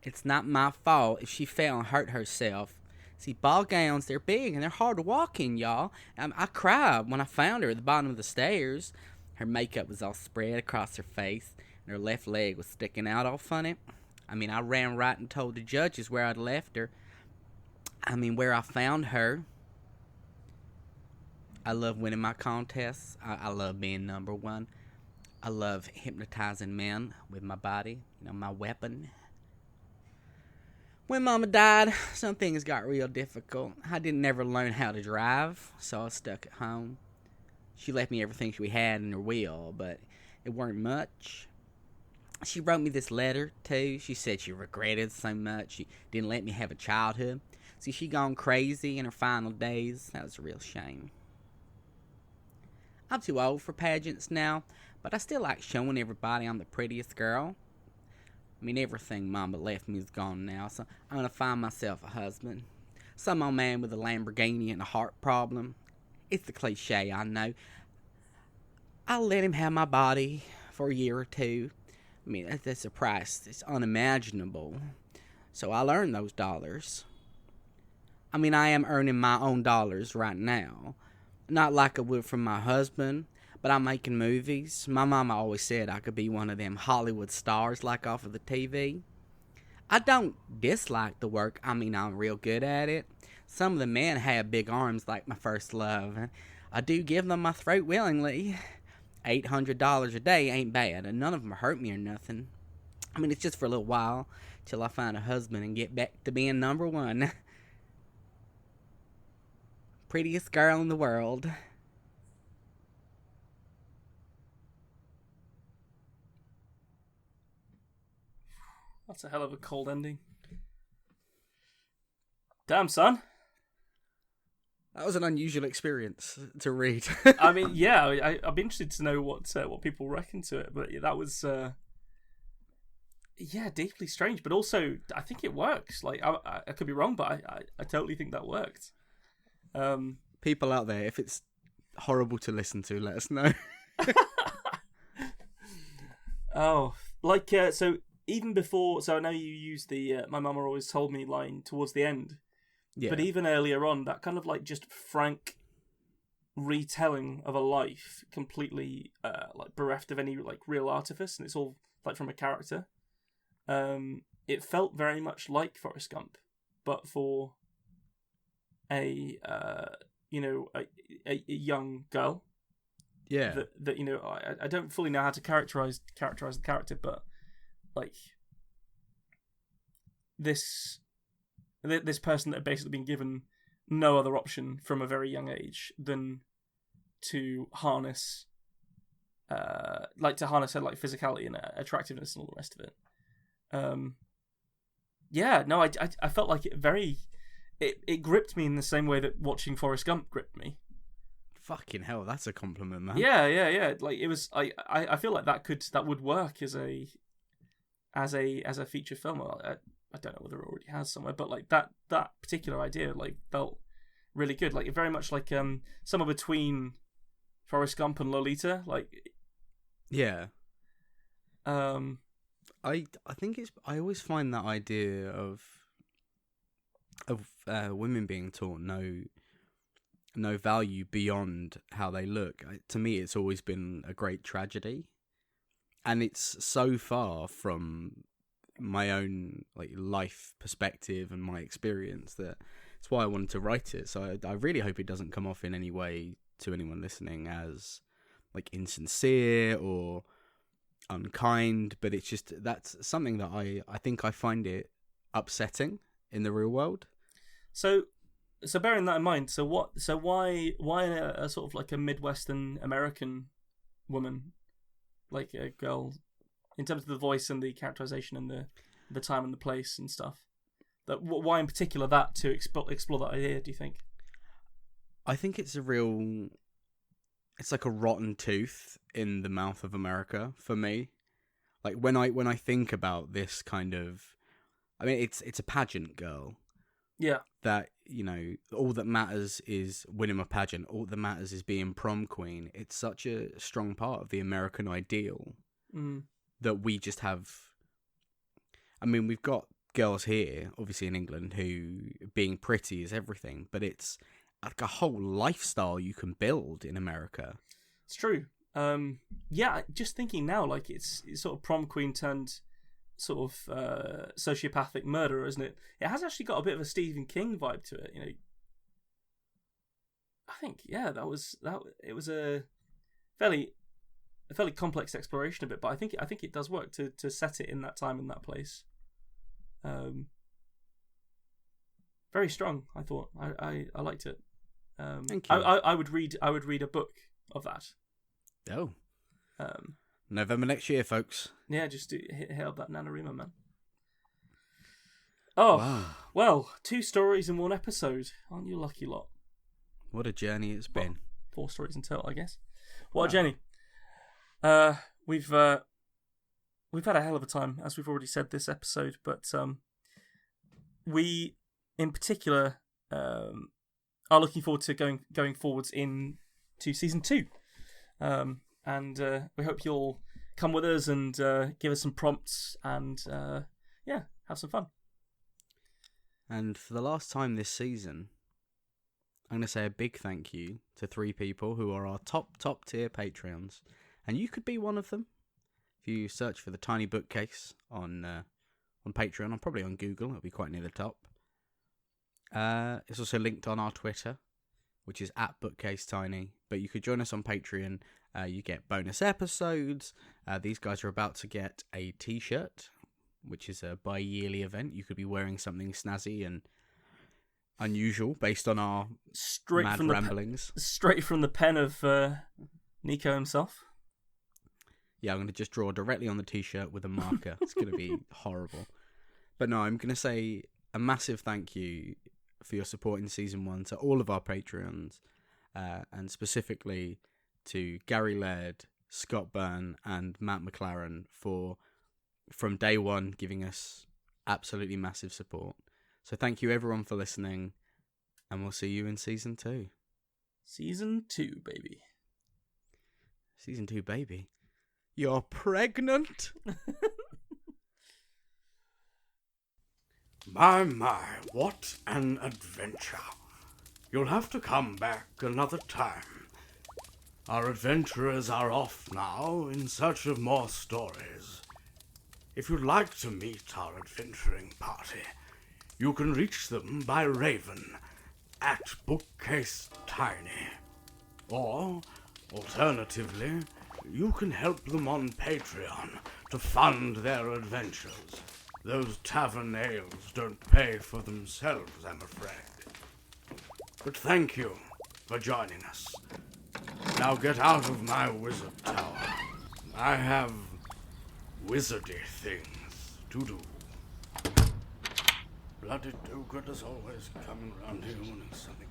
It's not my fault if she fell and hurt herself. See, ball gowns, they're big and they're hard to walk in, y'all. I cried when I found her at the bottom of the stairs. Her makeup was all spread across her face, and her left leg was sticking out all funny. I ran right and told the judges where I'd left her. Where I found her. I love winning my contests. I love being number one. I love hypnotizing men with my body, my weapon. When Mama died, some things got real difficult. I didn't ever learn how to drive, so I was stuck at home. She left me everything she had in her will, but it weren't much. She wrote me this letter, too. She said she regretted so much she didn't let me have a childhood. See, she gone crazy in her final days. That was a real shame. I'm too old for pageants now, but I still like showing everybody I'm the prettiest girl. Everything Mama left me is gone now, so I'm going to find myself a husband. Some old man with a Lamborghini and a heart problem. It's the cliche, I know. I'll let him have my body for a year or two. That's a price. It's unimaginable. So I'll earn those dollars. I am earning my own dollars right now. Not like I would from my husband, but I'm making movies. My mama always said I could be one of them Hollywood stars like off of the TV. I don't dislike the work. I'm real good at it. Some of the men have big arms like my first love. I do give them my throat willingly. $800 a day ain't bad, and none of them hurt me or nothing. It's just for a little while, till I find a husband and get back to being number one. Prettiest girl in the world. That's a hell of a cold ending. Damn, son. That was an unusual experience to read. I'd be interested to know what people reckon to it, but that was deeply strange. But also, I think it works. Like I could be wrong, but I totally think that worked. People out there, if it's horrible to listen to, let us know. Oh, so even before, so I know you used the "my mama always told me" line towards the end, Yeah. but even earlier on, that kind of like just frank retelling of a life, completely like bereft of any like real artifice, and it's all like from a character. It felt very much like Forrest Gump, but for a young girl. Yeah. That I don't fully know how to characterize the character, but like this person that had basically been given no other option from a very young age than to harness her like physicality and attractiveness and all the rest of it. I felt like it gripped me in the same way that watching Forrest Gump gripped me. Fucking hell, that's a compliment, man. Yeah. Like it was. I feel like that would work as a feature film. I don't know whether it already has somewhere, but like that particular idea like felt really good. Like very much like somewhere between Forrest Gump and Lolita. Like yeah. I think I always find that idea of women being taught no value beyond how they look. To me, it's always been a great tragedy, and it's so far from my own like life perspective and my experience that it's why I wanted to write it. So I really hope it doesn't come off in any way to anyone listening as like insincere or unkind, but it's just that's something that I think I find it upsetting in the real world. So bearing that in mind, why a sort of like a Midwestern American woman, like a girl, in terms of the voice and the characterization and the time and the place and stuff, why in particular that to explore that idea, do you think? I think it's like a rotten tooth in the mouth of America for me. Like when I think about this kind of, I mean, it's a pageant girl. Yeah. That, all that matters is winning a pageant. All that matters is being prom queen. It's such a strong part of the American ideal that we just have. I mean, we've got girls here, obviously in England, who being pretty is everything, but it's like a whole lifestyle you can build in America. It's true. Just thinking now, like it's sort of prom queen turned sort of sociopathic murderer, isn't it? It has actually got a bit of a Stephen King vibe to it, I think, yeah, it was a fairly complex exploration of it, but I think it does work to set it in that time in that place. Very strong, I thought. I liked it. Thank you. I would read a book of that. Oh. November next year, folks. Yeah, just hit up that NaNoWriMo, man. Oh, wow. Well, 2 stories in 1 episode. Aren't you a lucky lot? What a journey it's been. 4 stories in total, I guess. What a journey. We've had a hell of a time, as we've already said this episode, but we, in particular, are looking forward to going forwards into season 2. And we hope you'll come with us and give us some prompts and have some fun. And for the last time this season, I'm going to say a big thank you to 3 people who are our top tier Patreons, and you could be one of them. If you search for the Tiny Bookcase on Patreon, or probably on Google, it'll be quite near the top. It's also linked on our Twitter, which is @BookcaseTiny. But you could join us on Patreon. You get bonus episodes. These guys are about to get a T-shirt, which is a bi-yearly event. You could be wearing something snazzy and unusual based on our mad ramblings. Straight from the pen of Nico himself. Yeah, I'm going to just draw directly on the T-shirt with a marker. It's going to be horrible. But no, I'm going to say a massive thank you for your support in Season 1 to all of our Patreons, and specifically to Gary Laird, Scott Byrne, and Matt McLaren for, from day one, giving us absolutely massive support. So thank you everyone for listening, and we'll see you in Season 2. Season 2, baby. Season 2, baby. You're pregnant? My, what an adventure. You'll have to come back another time. Our adventurers are off now in search of more stories. If you'd like to meet our adventuring party, you can reach them by Raven at Bookcase Tiny. Or, alternatively, you can help them on Patreon to fund their adventures. Those tavern ales don't pay for themselves, I'm afraid. But thank you for joining us. Now get out of my wizard tower. I have wizardy things to do. Bloody do-good as always coming round here wanting something